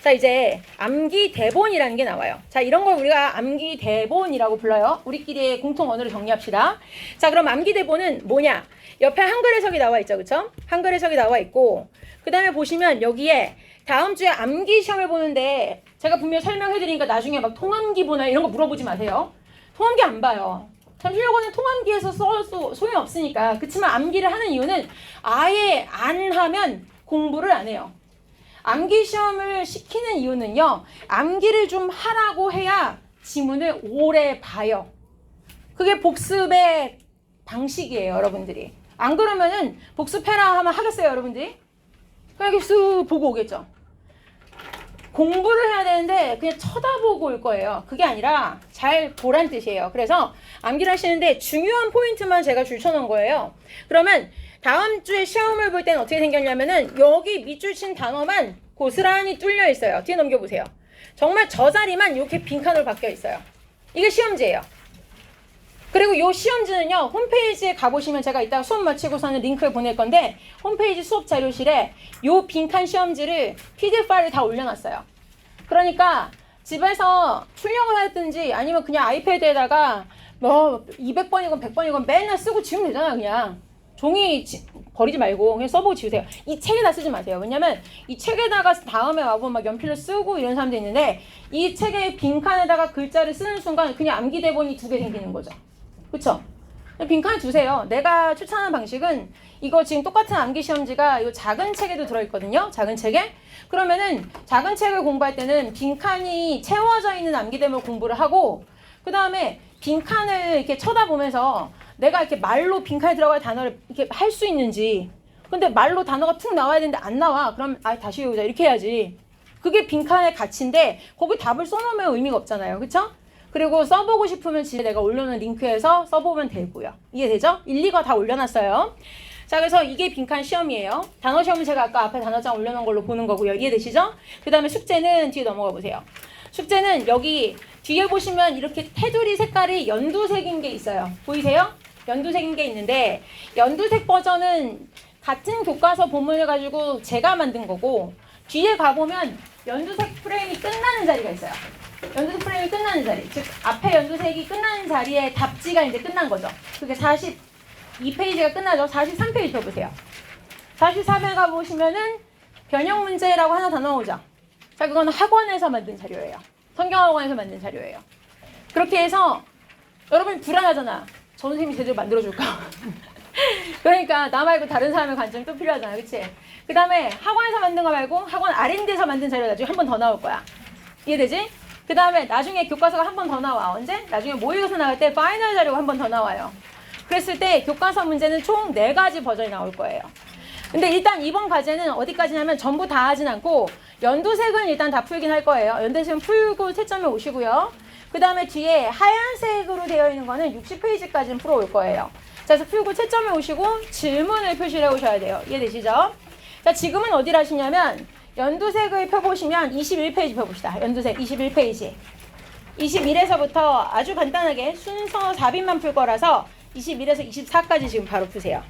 자, 이제 암기 대본이라는 게 나와요. 자, 이런 걸 우리가 암기 대본이라고 불러요. 우리끼리의 공통 언어를 정리합시다. 자, 그럼 암기 대본은 뭐냐? 옆에 한글 해석이 나와 있죠. 그쵸? 한글 해석이 나와 있고, 그 다음에 보시면 여기에 다음 주에 암기 시험을 보는데 제가 분명히 설명해 드리니까 나중에 막 통암기 보나 이런 거 물어보지 마세요. 통암기 안 봐요. 잠시려고는 통암기에서 써도 소용이 없으니까. 그치만 암기를 하는 이유는 아예 안 하면 공부를 안 해요. 암기 시험을 시키는 이유는요, 암기를 좀 하라고 해야 지문을 오래 봐요. 그게 복습의 방식이에요, 여러분들이. 안 그러면은 복습해라 하면 하겠어요, 여러분들이? 그냥 이렇게 쓱 보고 오겠죠. 공부를 해야 되는데 그냥 쳐다보고 올 거예요. 그게 아니라 잘 보란 뜻이에요. 그래서 암기를 하시는데 중요한 포인트만 제가 줄쳐놓은 거예요. 그러면 다음 주에 시험을 볼 때는 어떻게 생겼냐면은 여기 밑줄 친 단어만 고스란히 뚫려 있어요. 뒤에 넘겨보세요. 정말 저 자리만 이렇게 빈칸으로 바뀌어 있어요. 이게 시험지예요. 그리고 이 시험지는요, 홈페이지에 가보시면 제가 이따가 수업 마치고서는 링크를 보낼 건데, 홈페이지 수업 자료실에 이 빈칸 시험지를 PDF 파일을 다 올려놨어요. 그러니까 집에서 출력을 하든지 아니면 그냥 아이패드에다가 뭐 200번이건 100번이건 맨날 쓰고 지우면 되잖아요. 그냥 종이 버리지 말고 그냥 써보고 지우세요. 이 책에다 쓰지 마세요. 왜냐면 이 책에다가 다음에 와보면 막 연필로 쓰고 이런 사람도 있는데, 이 책의 빈칸에다가 글자를 쓰는 순간 그냥 암기 대본이 2개 생기는 거죠. 그쵸? 빈칸 두세요. 내가 추천하는 방식은 이거 지금 똑같은 암기 시험지가 이 작은 책에도 들어있거든요. 작은 책에. 그러면은 작은 책을 공부할 때는 빈칸이 채워져 있는 암기 대본 공부를 하고, 그 다음에 빈칸을 이렇게 쳐다보면서 내가 이렇게 말로 빈칸에 들어갈 단어를 이렇게 할 수 있는지. 근데 말로 단어가 툭 나와야 되는데 안 나와. 그럼 다시 외우자. 이렇게 해야지. 그게 빈칸의 가치인데 거기 답을 써놓으면 의미가 없잖아요. 그쵸? 그리고 써보고 싶으면 집에 내가 올려놓은 링크에서 써보면 되고요. 이해되죠? 1, 2가 다 올려놨어요. 자, 그래서 이게 빈칸 시험이에요. 단어 시험은 제가 아까 앞에 단어장 올려놓은 걸로 보는 거고요. 이해되시죠? 그 다음에 숙제는 뒤에 넘어가 보세요. 숙제는 여기 뒤에 보시면 이렇게 테두리 색깔이 연두색인 게 있어요. 보이세요? 연두색인 게 있는데, 연두색 버전은 같은 교과서 본문을 가지고 제가 만든 거고, 뒤에 가보면 연두색 프레임이 끝나는 자리가 있어요. 연두색 프레임이 끝나는 자리, 즉 앞에 연두색이 끝나는 자리에 답지가 이제 끝난 거죠. 그게 42페이지가 끝나죠. 43페이지 펴보세요. 44페이지 가보시면은 변형 문제라고 하나 더 나오죠. 자, 그건 학원에서 만든 자료예요. 성경학원에서 만든 자료예요. 그렇게 해서 여러분이 불안하잖아. 저 선생님이 제대로 만들어줄까? 그러니까 나 말고 다른 사람의 관점이 또 필요하잖아. 그치? 그 다음에 학원에서 만든 거 말고 학원 R&D에서 만든 자료 나중에 한 번 더 나올 거야. 이해되지? 그 다음에 나중에 교과서가 한 번 더 나와. 언제? 나중에 모의고사 나갈 때 파이널 자료가 한 번 더 나와요. 그랬을 때 교과서 문제는 총 4가지 버전이 나올 거예요. 근데 일단 이번 과제는 어디까지냐면 전부 다 하진 않고 연두색은 일단 다 풀긴 할 거예요. 연두색은 풀고 채점해 오시고요. 그 다음에 뒤에 하얀색으로 되어 있는 거는 60페이지까지는 풀어올 거예요. 자, 그래서 풀고 채점해 오시고 질문을 표시를 해 오셔야 돼요. 이해되시죠? 자, 지금은 어디를 하시냐면 연두색을 펴보시면 21페이지 펴봅시다. 연두색 21페이지. 21에서부터 아주 간단하게 순서 4빈만 풀 거라서 21에서 24까지 지금 바로 푸세요.